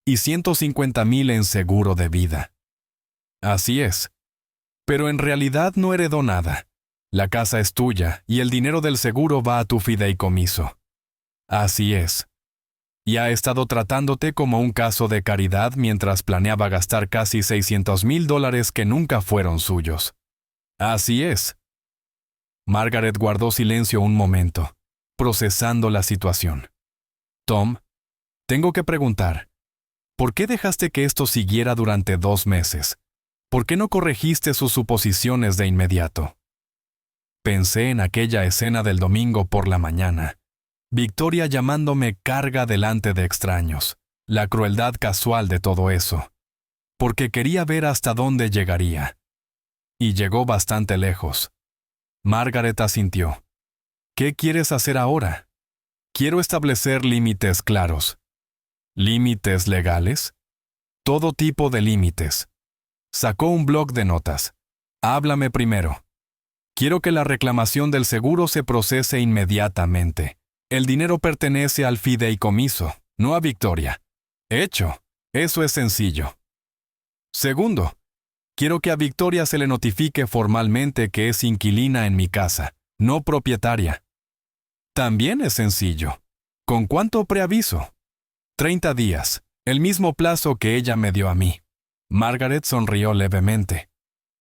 y $150,000 en seguro de vida. Así es. Pero en realidad no heredó nada. La casa es tuya y el dinero del seguro va a tu fideicomiso. Así es. Y ha estado tratándote como un caso de caridad mientras planeaba gastar casi $600,000 que nunca fueron suyos. Así es. Margaret guardó silencio un momento, procesando la situación. Tom, tengo que preguntar, ¿por qué dejaste que esto siguiera durante 2 meses? ¿Por qué no corregiste sus suposiciones de inmediato? Pensé en aquella escena del domingo por la mañana. Victoria llamándome carga delante de extraños, la crueldad casual de todo eso, porque quería ver hasta dónde llegaría. Y llegó bastante lejos. Margaret asintió. ¿Qué quieres hacer ahora? Quiero establecer límites claros. ¿Límites legales? Todo tipo de límites. Sacó un bloc de notas. Háblame primero. Quiero que la reclamación del seguro se procese inmediatamente. El dinero pertenece al fideicomiso, no a Victoria. Hecho. Eso es sencillo. Segundo, quiero que a Victoria se le notifique formalmente que es inquilina en mi casa, no propietaria. También es sencillo. ¿Con cuánto preaviso? 30 días, el mismo plazo que ella me dio a mí. Margaret sonrió levemente.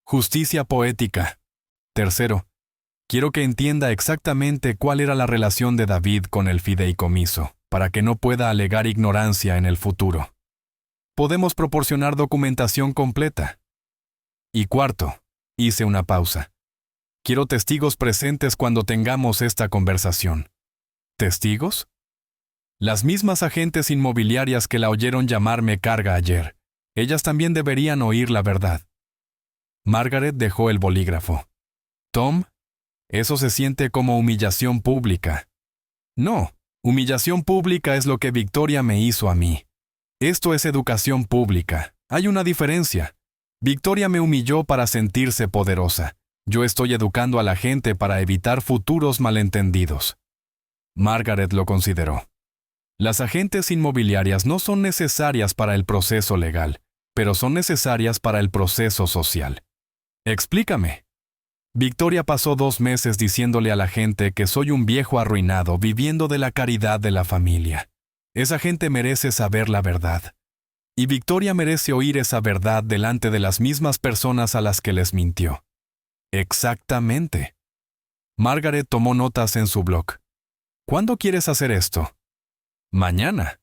Justicia poética. Tercero, quiero que entienda exactamente cuál era la relación de David con el fideicomiso, para que no pueda alegar ignorancia en el futuro. Podemos proporcionar documentación completa. Y cuarto, hice una pausa. Quiero testigos presentes cuando tengamos esta conversación. ¿Testigos? Las mismas agentes inmobiliarias que la oyeron llamarme carga ayer. Ellas también deberían oír la verdad. Margaret dejó el bolígrafo. Tom, eso se siente como humillación pública. No, humillación pública es lo que Victoria me hizo a mí. Esto es educación pública. Hay una diferencia. Victoria me humilló para sentirse poderosa. Yo estoy educando a la gente para evitar futuros malentendidos. Margaret lo consideró. Las agentes inmobiliarias no son necesarias para el proceso legal, pero son necesarias para el proceso social. Explícame. Victoria pasó 2 meses diciéndole a la gente que soy un viejo arruinado viviendo de la caridad de la familia. Esa gente merece saber la verdad. Y Victoria merece oír esa verdad delante de las mismas personas a las que les mintió. Exactamente. Margaret tomó notas en su blog. ¿Cuándo quieres hacer esto? Mañana.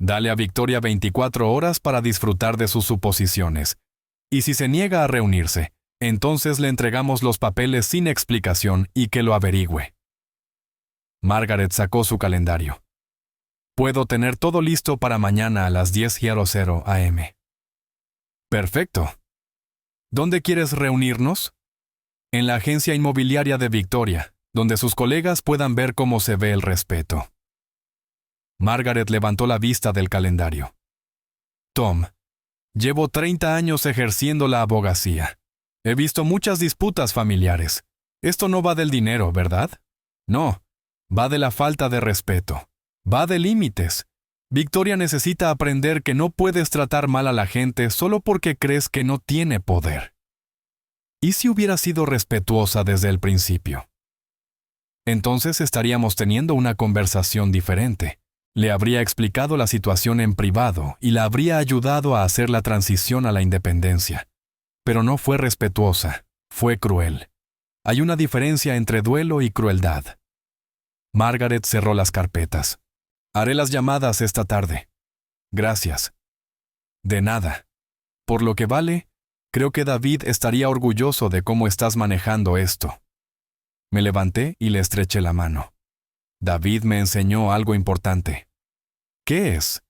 Dale a Victoria 24 horas para disfrutar de sus suposiciones. Y si se niega a reunirse, entonces le entregamos los papeles sin explicación y que lo averigüe. Margaret sacó su calendario. Puedo tener todo listo para mañana a las 10:00 a.m. Perfecto. ¿Dónde quieres reunirnos? En la agencia inmobiliaria de Victoria, donde sus colegas puedan ver cómo se ve el respeto. Margaret levantó la vista del calendario. Tom, llevo 30 años ejerciendo la abogacía. He visto muchas disputas familiares. Esto no va del dinero, ¿verdad? No, va de la falta de respeto. Va de límites. Victoria necesita aprender que no puedes tratar mal a la gente solo porque crees que no tiene poder. ¿Y si hubiera sido respetuosa desde el principio? Entonces estaríamos teniendo una conversación diferente. Le habría explicado la situación en privado y la habría ayudado a hacer la transición a la independencia. Pero no fue respetuosa, fue cruel. Hay una diferencia entre duelo y crueldad. Margaret cerró las carpetas. Haré las llamadas esta tarde. Gracias. De nada. Por lo que vale, creo que David estaría orgulloso de cómo estás manejando esto. Me levanté y le estreché la mano. David me enseñó algo importante. ¿Qué es?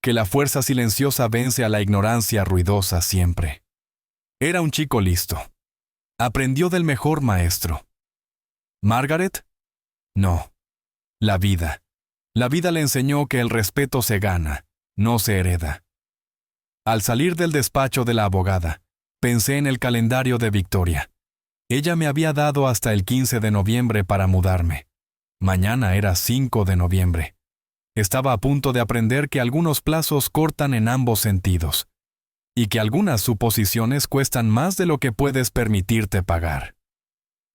Que la fuerza silenciosa vence a la ignorancia ruidosa siempre. Era un chico listo. Aprendió del mejor maestro. ¿Margaret? No. La vida. La vida le enseñó que el respeto se gana, no se hereda. Al salir del despacho de la abogada, pensé en el calendario de Victoria. Ella me había dado hasta el 15 de noviembre para mudarme. Mañana era 5 de noviembre. Estaba a punto de aprender que algunos plazos cortan en ambos sentidos, y que algunas suposiciones cuestan más de lo que puedes permitirte pagar.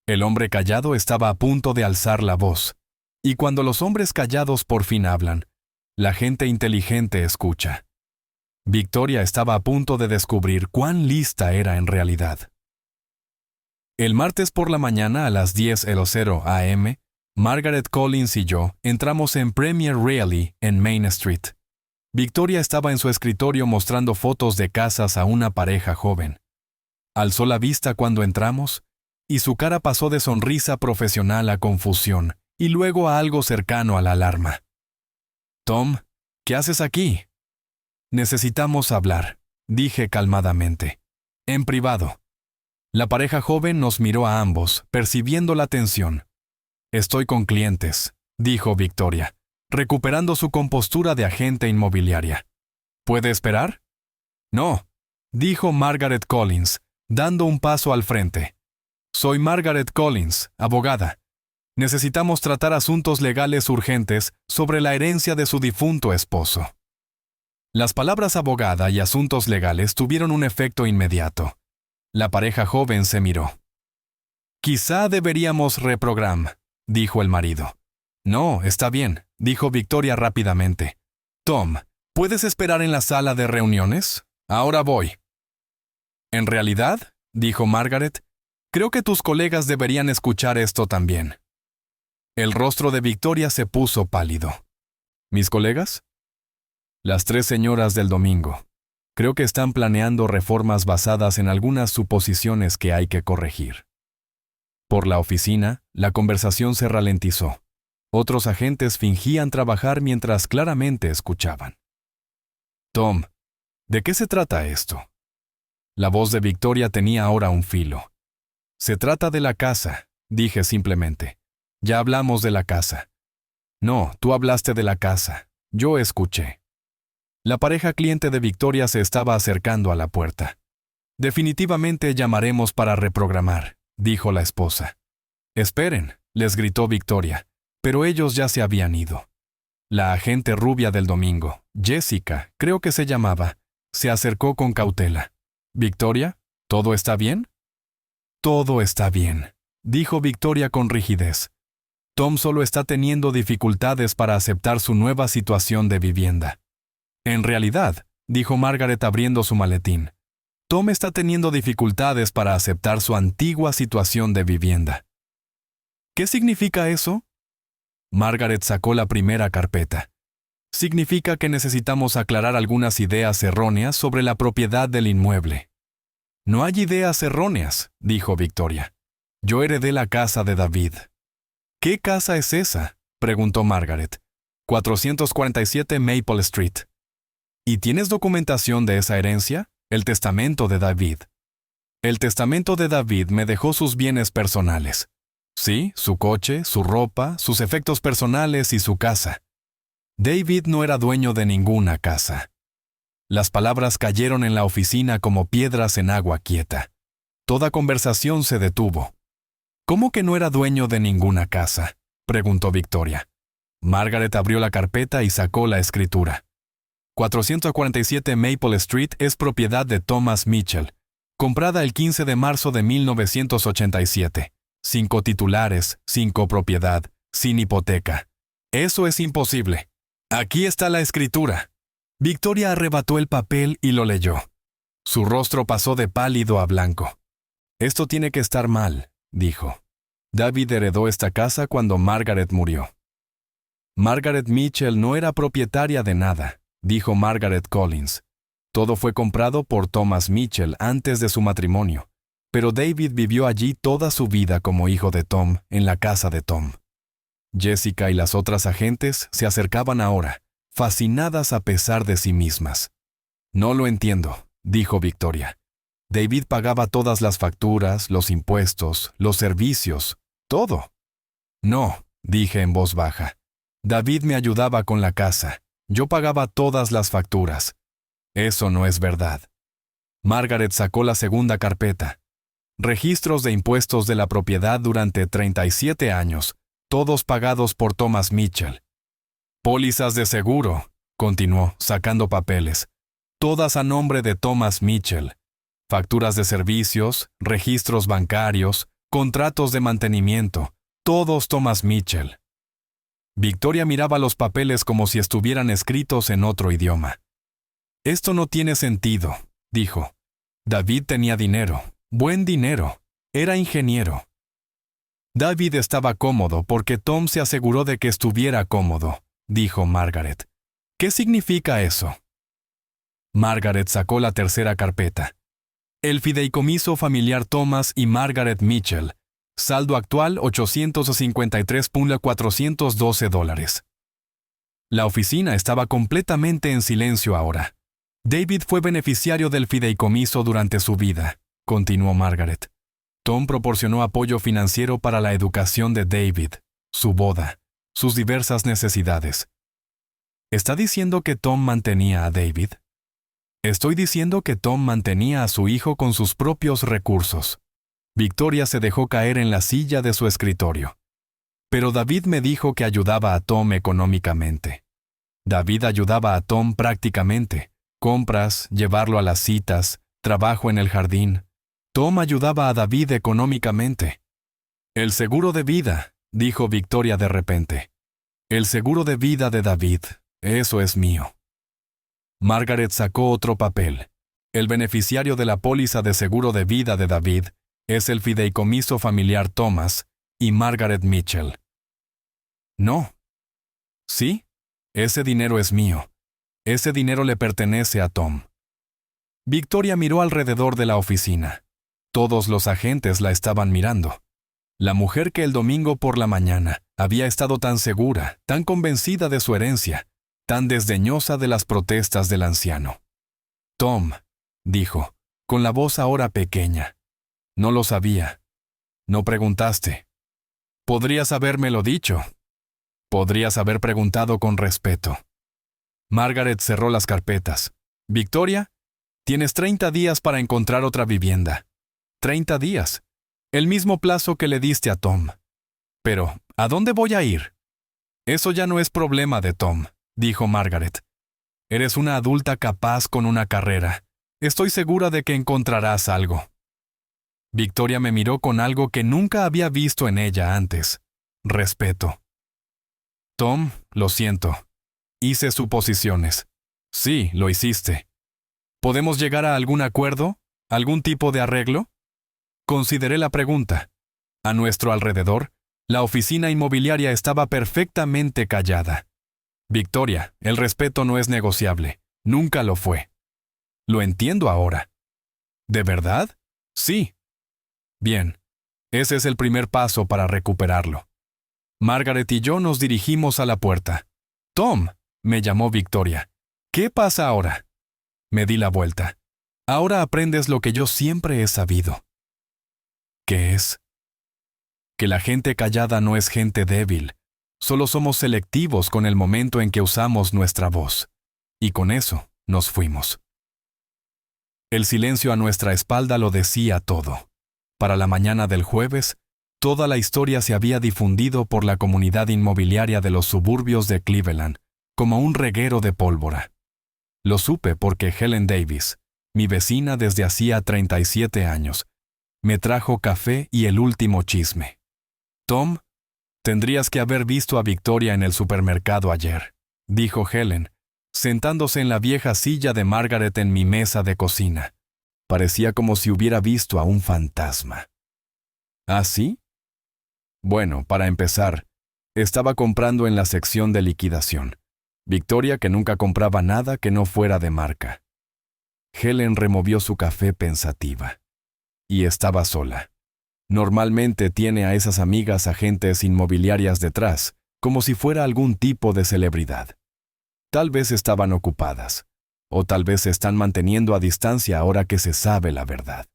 El hombre callado estaba a punto de alzar la voz, y cuando los hombres callados por fin hablan, la gente inteligente escucha. Victoria estaba a punto de descubrir cuán lista era en realidad. El martes por la mañana a las 10:00 a.m., Margaret Collins y yo entramos en Premier Raleigh en Main Street. Victoria estaba en su escritorio mostrando fotos de casas a una pareja joven. Alzó la vista cuando entramos, y su cara pasó de sonrisa profesional a confusión, y luego a algo cercano a la alarma. Tom, ¿qué haces aquí? Necesitamos hablar, dije calmadamente. En privado. La pareja joven nos miró a ambos, percibiendo la tensión. Estoy con clientes, dijo Victoria, recuperando su compostura de agente inmobiliaria. ¿Puede esperar? No, dijo Margaret Collins, dando un paso al frente. Soy Margaret Collins, abogada. Necesitamos tratar asuntos legales urgentes sobre la herencia de su difunto esposo. Las palabras abogada y asuntos legales tuvieron un efecto inmediato. La pareja joven se miró. Quizá deberíamos reprogramar, dijo el marido. No, está bien, dijo Victoria rápidamente. Tom, ¿puedes esperar en la sala de reuniones? Ahora voy. En realidad, dijo Margaret, creo que tus colegas deberían escuchar esto también. El rostro de Victoria se puso pálido. ¿Mis colegas? Las 3 señoras del domingo. Creo que están planeando reformas basadas en algunas suposiciones que hay que corregir. Por la oficina, la conversación se ralentizó. Otros agentes fingían trabajar mientras claramente escuchaban. Tom, ¿de qué se trata esto? La voz de Victoria tenía ahora un filo. Se trata de la casa, dije simplemente. Ya hablamos de la casa. No, tú hablaste de la casa. Yo escuché. La pareja cliente de Victoria se estaba acercando a la puerta. Definitivamente llamaremos para reprogramar, dijo la esposa. Esperen, les gritó Victoria, pero ellos ya se habían ido. La agente rubia del domingo, Jessica, creo que se llamaba, se acercó con cautela. ¿Victoria? ¿Todo está bien? Todo está bien, dijo Victoria con rigidez. Tom solo está teniendo dificultades para aceptar su nueva situación de vivienda. En realidad, dijo Margaret abriendo su maletín, Tom está teniendo dificultades para aceptar su antigua situación de vivienda. ¿Qué significa eso? Margaret sacó la primera carpeta. Significa que necesitamos aclarar algunas ideas erróneas sobre la propiedad del inmueble. No hay ideas erróneas, dijo Victoria. Yo heredé la casa de David. ¿Qué casa es esa?, preguntó Margaret. 447 Maple Street. ¿Y tienes documentación de esa herencia? El testamento de David. El testamento de David me dejó sus bienes personales. Sí, su coche, su ropa, sus efectos personales y su casa. David no era dueño de ninguna casa. Las palabras cayeron en la oficina como piedras en agua quieta. Toda conversación se detuvo. ¿Cómo que no era dueño de ninguna casa?, preguntó Victoria. Margaret abrió la carpeta y sacó la escritura. 447 Maple Street es propiedad de Thomas Mitchell, comprada el 15 de marzo de 1987. 5 titulares, sin copropiedad, sin hipoteca. Eso es imposible. Aquí está la escritura. Victoria arrebató el papel y lo leyó. Su rostro pasó de pálido a blanco. Esto tiene que estar mal, dijo. David heredó esta casa cuando Margaret murió. Margaret Mitchell no era propietaria de nada, dijo Margaret Collins. Todo fue comprado por Thomas Mitchell antes de su matrimonio, pero David vivió allí toda su vida como hijo de Tom, en la casa de Tom. Jessica y las otras agentes se acercaban ahora, fascinadas a pesar de sí mismas. No lo entiendo, dijo Victoria. David pagaba todas las facturas, los impuestos, los servicios, todo. No, dije en voz baja. David me ayudaba con la casa. Yo pagaba todas las facturas. Eso no es verdad. Margaret sacó la segunda carpeta. Registros de impuestos de la propiedad durante 37 años, todos pagados por Thomas Mitchell. Pólizas de seguro, continuó, sacando papeles, todas a nombre de Thomas Mitchell. Facturas de servicios, registros bancarios, contratos de mantenimiento, todos Thomas Mitchell. Victoria miraba los papeles como si estuvieran escritos en otro idioma. Esto no tiene sentido, dijo. David tenía dinero, buen dinero, era ingeniero. David estaba cómodo porque Tom se aseguró de que estuviera cómodo, dijo Margaret. ¿Qué significa eso? Margaret sacó la tercera carpeta. El fideicomiso familiar Thomas y Margaret Mitchell. Saldo actual $853,412. La oficina estaba completamente en silencio ahora. David fue beneficiario del fideicomiso durante su vida, continuó Margaret. Tom proporcionó apoyo financiero para la educación de David, su boda, sus diversas necesidades. ¿Está diciendo que Tom mantenía a David? Estoy diciendo que Tom mantenía a su hijo con sus propios recursos. Victoria se dejó caer en la silla de su escritorio. Pero David me dijo que ayudaba a Tom económicamente. David ayudaba a Tom prácticamente. Compras, llevarlo a las citas, trabajo en el jardín. Tom ayudaba a David económicamente. El seguro de vida, dijo Victoria de repente. El seguro de vida de David, eso es mío. Margaret sacó otro papel. El beneficiario de la póliza de seguro de vida de David es el fideicomiso familiar Thomas y Margaret Mitchell. No. Sí, ese dinero es mío. Ese dinero le pertenece a Tom. Victoria miró alrededor de la oficina. Todos los agentes la estaban mirando. La mujer que el domingo por la mañana había estado tan segura, tan convencida de su herencia, tan desdeñosa de las protestas del anciano. Tom, dijo, con la voz ahora pequeña. No lo sabía. No preguntaste. Podrías habérmelo dicho. Podrías haber preguntado con respeto. Margaret cerró las carpetas. Victoria, tienes 30 días para encontrar otra vivienda. 30 días. El mismo plazo que le diste a Tom. Pero, ¿a dónde voy a ir? Eso ya no es problema de Tom, dijo Margaret. Eres una adulta capaz con una carrera. Estoy segura de que encontrarás algo. Victoria me miró con algo que nunca había visto en ella antes: respeto. Tom, lo siento. Hice suposiciones. Sí, lo hiciste. ¿Podemos llegar a algún acuerdo? ¿Algún tipo de arreglo? Consideré la pregunta. A nuestro alrededor, la oficina inmobiliaria estaba perfectamente callada. Victoria, el respeto no es negociable. Nunca lo fue. Lo entiendo ahora. ¿De verdad? Sí. Bien. Ese es el primer paso para recuperarlo. Margaret y yo nos dirigimos a la puerta. Tom, me llamó Victoria. ¿Qué pasa ahora? Me di la vuelta. Ahora aprendes lo que yo siempre he sabido. ¿Qué es? Que la gente callada no es gente débil. Solo somos selectivos con el momento en que usamos nuestra voz. Y con eso nos fuimos. El silencio a nuestra espalda lo decía todo. Para la mañana del jueves, toda la historia se había difundido por la comunidad inmobiliaria de los suburbios de Cleveland, como un reguero de pólvora. Lo supe porque Helen Davis, mi vecina desde hacía 37 años, me trajo café y el último chisme. Tom, tendrías que haber visto a Victoria en el supermercado ayer, dijo Helen, sentándose en la vieja silla de Margaret en mi mesa de cocina. Parecía como si hubiera visto a un fantasma. ¿Ah, sí? Bueno, para empezar, estaba comprando en la sección de liquidación. Victoria, que nunca compraba nada que no fuera de marca. Helen removió su café pensativa. Y estaba sola. Normalmente tiene a esas amigas agentes inmobiliarias detrás, como si fuera algún tipo de celebridad. Tal vez estaban ocupadas, o tal vez se están manteniendo a distancia ahora que se sabe la verdad.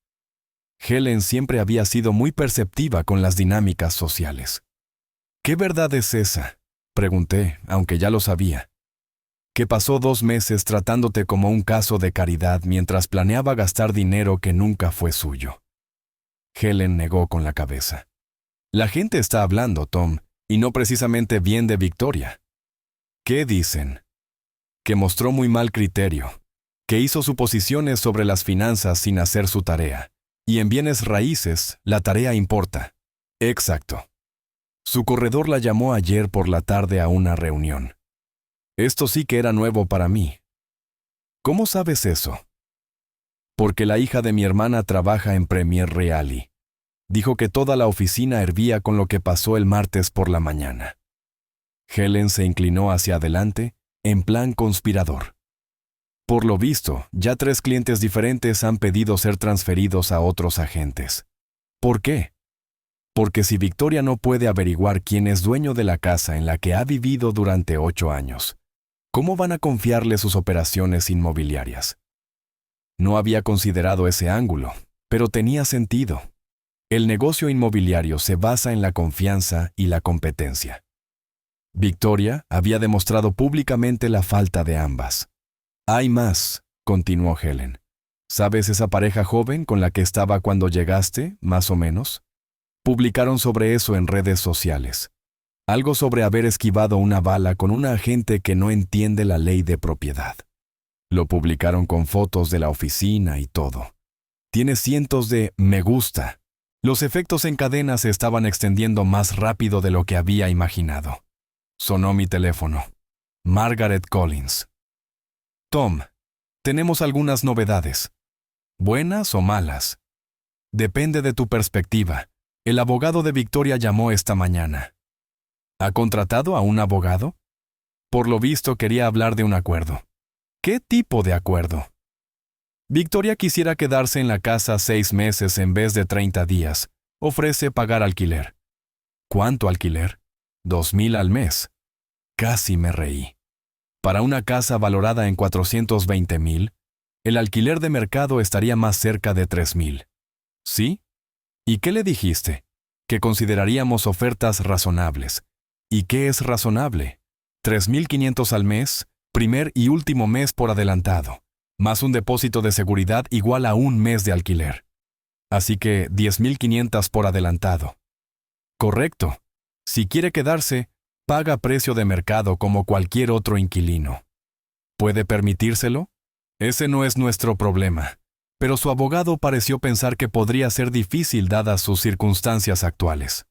Helen siempre había sido muy perceptiva con las dinámicas sociales. ¿Qué verdad es esa?, pregunté, aunque ya lo sabía. Que pasó 2 meses tratándote como un caso de caridad mientras planeaba gastar dinero que nunca fue suyo. Helen negó con la cabeza. La gente está hablando, Tom, y no precisamente bien de Victoria. ¿Qué dicen? Que mostró muy mal criterio, que hizo suposiciones sobre las finanzas sin hacer su tarea, y en bienes raíces la tarea importa. Exacto. Su corredor la llamó ayer por la tarde a una reunión. Esto sí que era nuevo para mí. ¿Cómo sabes eso? Porque la hija de mi hermana trabaja en Premier Realty. Dijo que toda la oficina hervía con lo que pasó el martes por la mañana. Helen se inclinó hacia adelante, en plan conspirador. Por lo visto, ya 3 clientes diferentes han pedido ser transferidos a otros agentes. ¿Por qué? Porque si Victoria no puede averiguar quién es dueño de la casa en la que ha vivido durante 8 años, ¿cómo van a confiarle sus operaciones inmobiliarias? No había considerado ese ángulo, pero tenía sentido. El negocio inmobiliario se basa en la confianza y la competencia. Victoria había demostrado públicamente la falta de ambas. Hay más, continuó Helen. ¿Sabes esa pareja joven con la que estaba cuando llegaste, más o menos? Publicaron sobre eso en redes sociales. Algo sobre haber esquivado una bala con una agente que no entiende la ley de propiedad. Lo publicaron con fotos de la oficina y todo. Tiene cientos de me gusta. Los efectos en cadena se estaban extendiendo más rápido de lo que había imaginado. Sonó mi teléfono. Margaret Collins. Tom, tenemos algunas novedades. ¿Buenas o malas? Depende de tu perspectiva. El abogado de Victoria llamó esta mañana. ¿Ha contratado a un abogado? Por lo visto quería hablar de un acuerdo. ¿Qué tipo de acuerdo? Victoria quisiera quedarse en la casa 6 meses en vez de 30 días. Ofrece pagar alquiler. ¿Cuánto alquiler? 2,000 al mes. Casi me reí. Para una casa valorada en 420,000, el alquiler de mercado estaría más cerca de 3,000. ¿Sí? ¿Y qué le dijiste? Que consideraríamos ofertas razonables. ¿Y qué es razonable? 3,500 al mes, primer y último mes por adelantado, más un depósito de seguridad igual a un mes de alquiler. Así que 10,500 por adelantado. Correcto. Si quiere quedarse, paga precio de mercado como cualquier otro inquilino. ¿Puede permitírselo? Ese no es nuestro problema. pero su abogado pareció pensar que podría ser difícil dadas sus circunstancias actuales.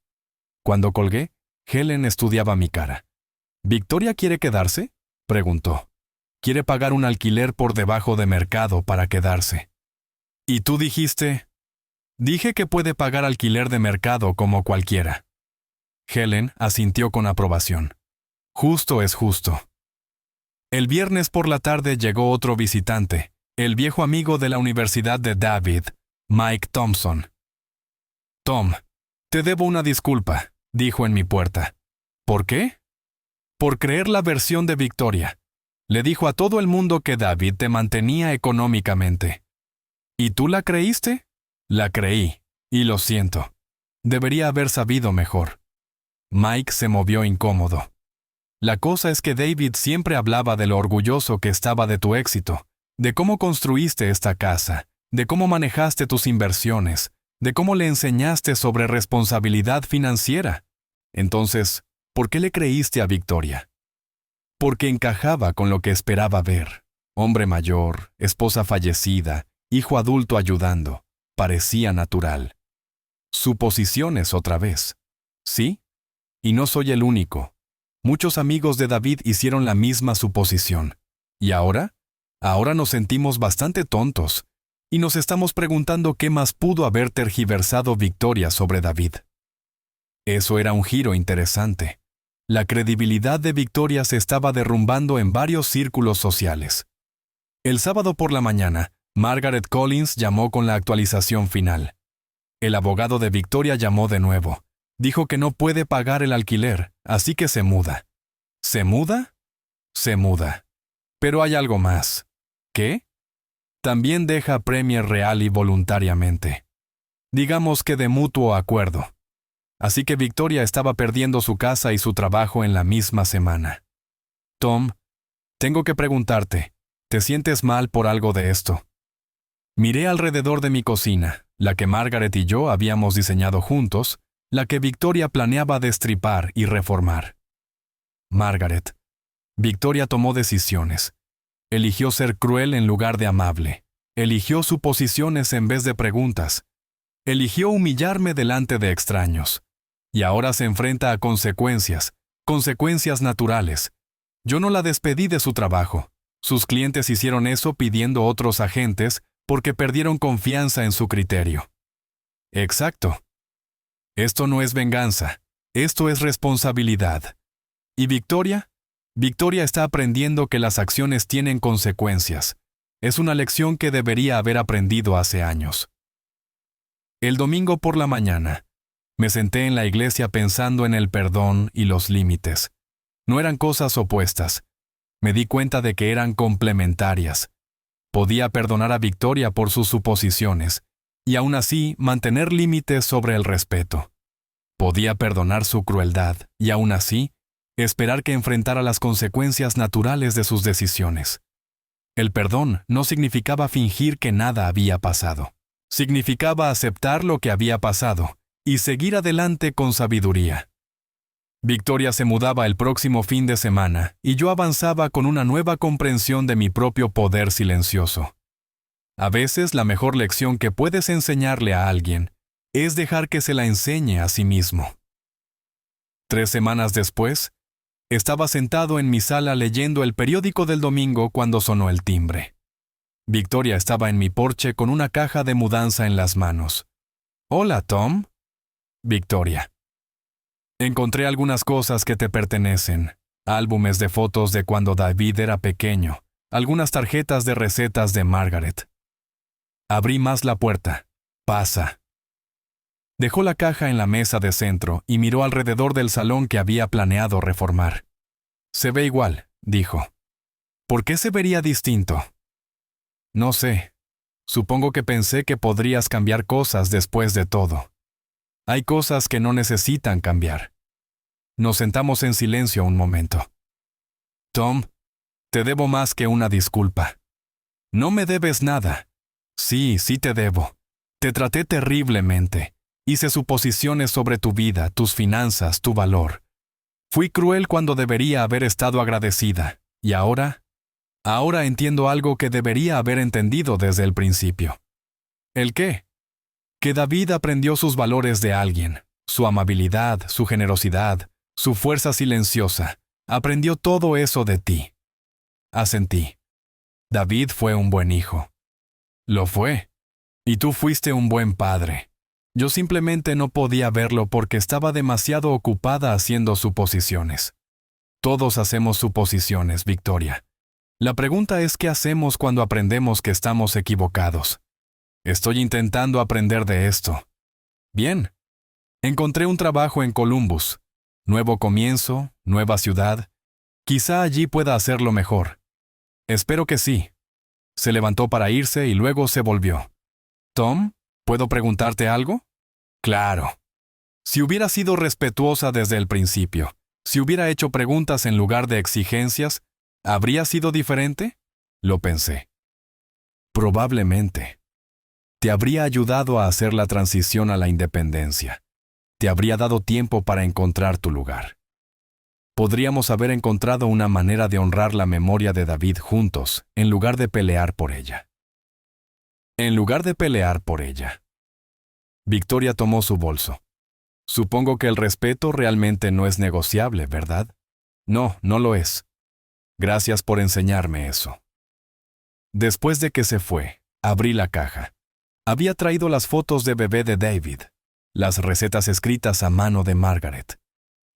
Cuando colgué, Helen estudiaba mi cara. ¿Victoria quiere quedarse?, preguntó. Quiere pagar un alquiler por debajo de mercado para quedarse. ¿Y tú dijiste? Dije que puede pagar alquiler de mercado como cualquiera. Helen asintió con aprobación. Justo es justo. El viernes por la tarde llegó otro visitante, el viejo amigo de la Universidad de David, Mike Thompson. Tom, te debo una disculpa, dijo en mi puerta. ¿Por qué? Por creer la versión de Victoria. Le dijo a todo el mundo que David te mantenía económicamente. ¿Y tú la creíste? La creí, y lo siento. Debería haber sabido mejor. Mike se movió incómodo. La cosa es que David siempre hablaba de lo orgulloso que estaba de tu éxito, de cómo construiste esta casa, de cómo manejaste tus inversiones, de cómo le enseñaste sobre responsabilidad financiera. Entonces, ¿por qué le creíste a Victoria? Porque encajaba con lo que esperaba ver. Hombre mayor, esposa fallecida, hijo adulto ayudando. Parecía natural. Suposiciones otra vez. ¿Sí? Y no soy el único. Muchos amigos de David hicieron la misma suposición. ¿Y ahora? Ahora nos sentimos bastante tontos, y nos estamos preguntando qué más pudo haber tergiversado Victoria sobre David. Eso era un giro interesante. La credibilidad de Victoria se estaba derrumbando en varios círculos sociales. El sábado por la mañana, Margaret Collins llamó con la actualización final. El abogado de Victoria llamó de nuevo. Dijo que no puede pagar el alquiler, así que se muda. ¿Se muda? Se muda. Pero hay algo más. ¿Qué? También deja Premier Real y voluntariamente. Digamos que de mutuo acuerdo. Así que Victoria estaba perdiendo su casa y su trabajo en la misma semana. Tom, tengo que preguntarte, ¿te sientes mal por algo de esto? Miré alrededor de mi cocina, la que Margaret y yo habíamos diseñado juntos, la que Victoria planeaba destripar y reformar. Margaret. Victoria tomó decisiones. Eligió ser cruel en lugar de amable. Eligió suposiciones en vez de preguntas. Eligió humillarme delante de extraños. Y ahora se enfrenta a consecuencias naturales. Yo no la despedí de su trabajo. Sus clientes hicieron eso pidiendo otros agentes porque perdieron confianza en su criterio. Exacto. Esto no es venganza, esto es responsabilidad. ¿Y Victoria? Victoria está aprendiendo que las acciones tienen consecuencias. Es una lección que debería haber aprendido hace años. El domingo por la mañana, me senté en la iglesia pensando en el perdón y los límites. No eran cosas opuestas. Me di cuenta de que eran complementarias. Podía perdonar a Victoria por sus suposiciones, y aún así mantener límites sobre el respeto. Podía perdonar su crueldad, y aún así esperar que enfrentara las consecuencias naturales de sus decisiones. El perdón no significaba fingir que nada había pasado. Significaba aceptar lo que había pasado y seguir adelante con sabiduría. Victoria se mudaba el próximo fin de semana y yo avanzaba con una nueva comprensión de mi propio poder silencioso. A veces la mejor lección que puedes enseñarle a alguien es dejar que se la enseñe a sí mismo. 3 semanas después, estaba sentado en mi sala leyendo el periódico del domingo cuando sonó el timbre. Victoria estaba en mi porche con una caja de mudanza en las manos. «Hola, Tom». Victoria. «Encontré algunas cosas que te pertenecen. Álbumes de fotos de cuando David era pequeño. Algunas tarjetas de recetas de Margaret». Abrí más la puerta. «Pasa». Dejó la caja en la mesa de centro y miró alrededor del salón que había planeado reformar. «Se ve igual», dijo. «¿Por qué se vería distinto?» «No sé. Supongo que pensé que podrías cambiar cosas después de todo. Hay cosas que no necesitan cambiar». Nos sentamos en silencio un momento. «Tom, te debo más que una disculpa». «No me debes nada». «Sí te debo. Te traté terriblemente. Hice suposiciones sobre tu vida, tus finanzas, tu valor. Fui cruel cuando debería haber estado agradecida. ¿Y ahora? Ahora entiendo algo que debería haber entendido desde el principio. ¿El qué? Que David aprendió sus valores de alguien, su amabilidad, su generosidad, su fuerza silenciosa. Aprendió todo eso de ti. Asentí. David fue un buen hijo. Lo fue. Y tú fuiste un buen padre. Yo simplemente no podía verlo porque estaba demasiado ocupada haciendo suposiciones. Todos hacemos suposiciones, Victoria. La pregunta es ¿qué hacemos cuando aprendemos que estamos equivocados? Estoy intentando aprender de esto. Bien. Encontré un trabajo en Columbus. Nuevo comienzo, nueva ciudad. Quizá allí pueda hacerlo mejor. Espero que sí. Se levantó para irse y luego se volvió. Tom, ¿puedo preguntarte algo? Claro. Si hubiera sido respetuosa desde el principio, si hubiera hecho preguntas en lugar de exigencias, ¿habría sido diferente? Lo pensé. Probablemente. Te habría ayudado a hacer la transición a la independencia. Te habría dado tiempo para encontrar tu lugar. Podríamos haber encontrado una manera de honrar la memoria de David juntos, en lugar de pelear por ella. En lugar de pelear por ella. Victoria tomó su bolso. Supongo que el respeto realmente no es negociable, ¿verdad? No, no lo es. Gracias por enseñarme eso. Después de que se fue, abrí la caja. Había traído las fotos de bebé de David, las recetas escritas a mano de Margaret.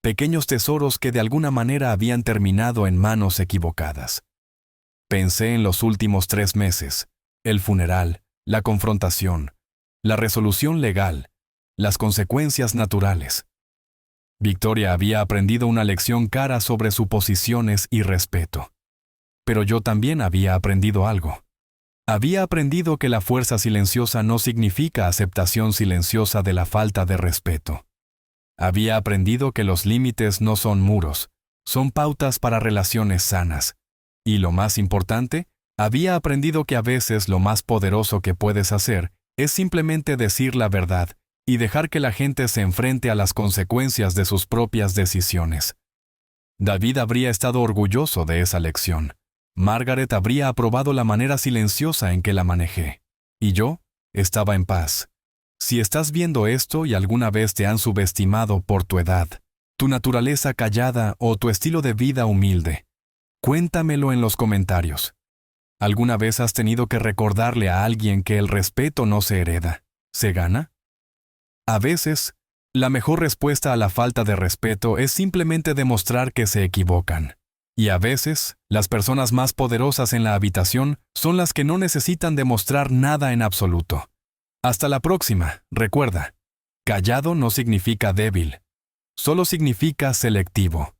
Pequeños tesoros que de alguna manera habían terminado en manos equivocadas. Pensé en los últimos 3 meses, el funeral, la confrontación, la resolución legal, las consecuencias naturales. Victoria había aprendido una lección cara sobre suposiciones y respeto. Pero yo también había aprendido algo. Había aprendido que la fuerza silenciosa no significa aceptación silenciosa de la falta de respeto. Había aprendido que los límites no son muros, son pautas para relaciones sanas. Y lo más importante, había aprendido que a veces lo más poderoso que puedes hacer es simplemente decir la verdad y dejar que la gente se enfrente a las consecuencias de sus propias decisiones. David habría estado orgulloso de esa lección. Margaret habría aprobado la manera silenciosa en que la manejé. Y yo estaba en paz. Si estás viendo esto y alguna vez te han subestimado por tu edad, tu naturaleza callada o tu estilo de vida humilde, cuéntamelo en los comentarios. ¿Alguna vez has tenido que recordarle a alguien que el respeto no se hereda, se gana? A veces, la mejor respuesta a la falta de respeto es simplemente demostrar que se equivocan. Y a veces, las personas más poderosas en la habitación son las que no necesitan demostrar nada en absoluto. Hasta la próxima, recuerda, callado no significa débil, solo significa selectivo.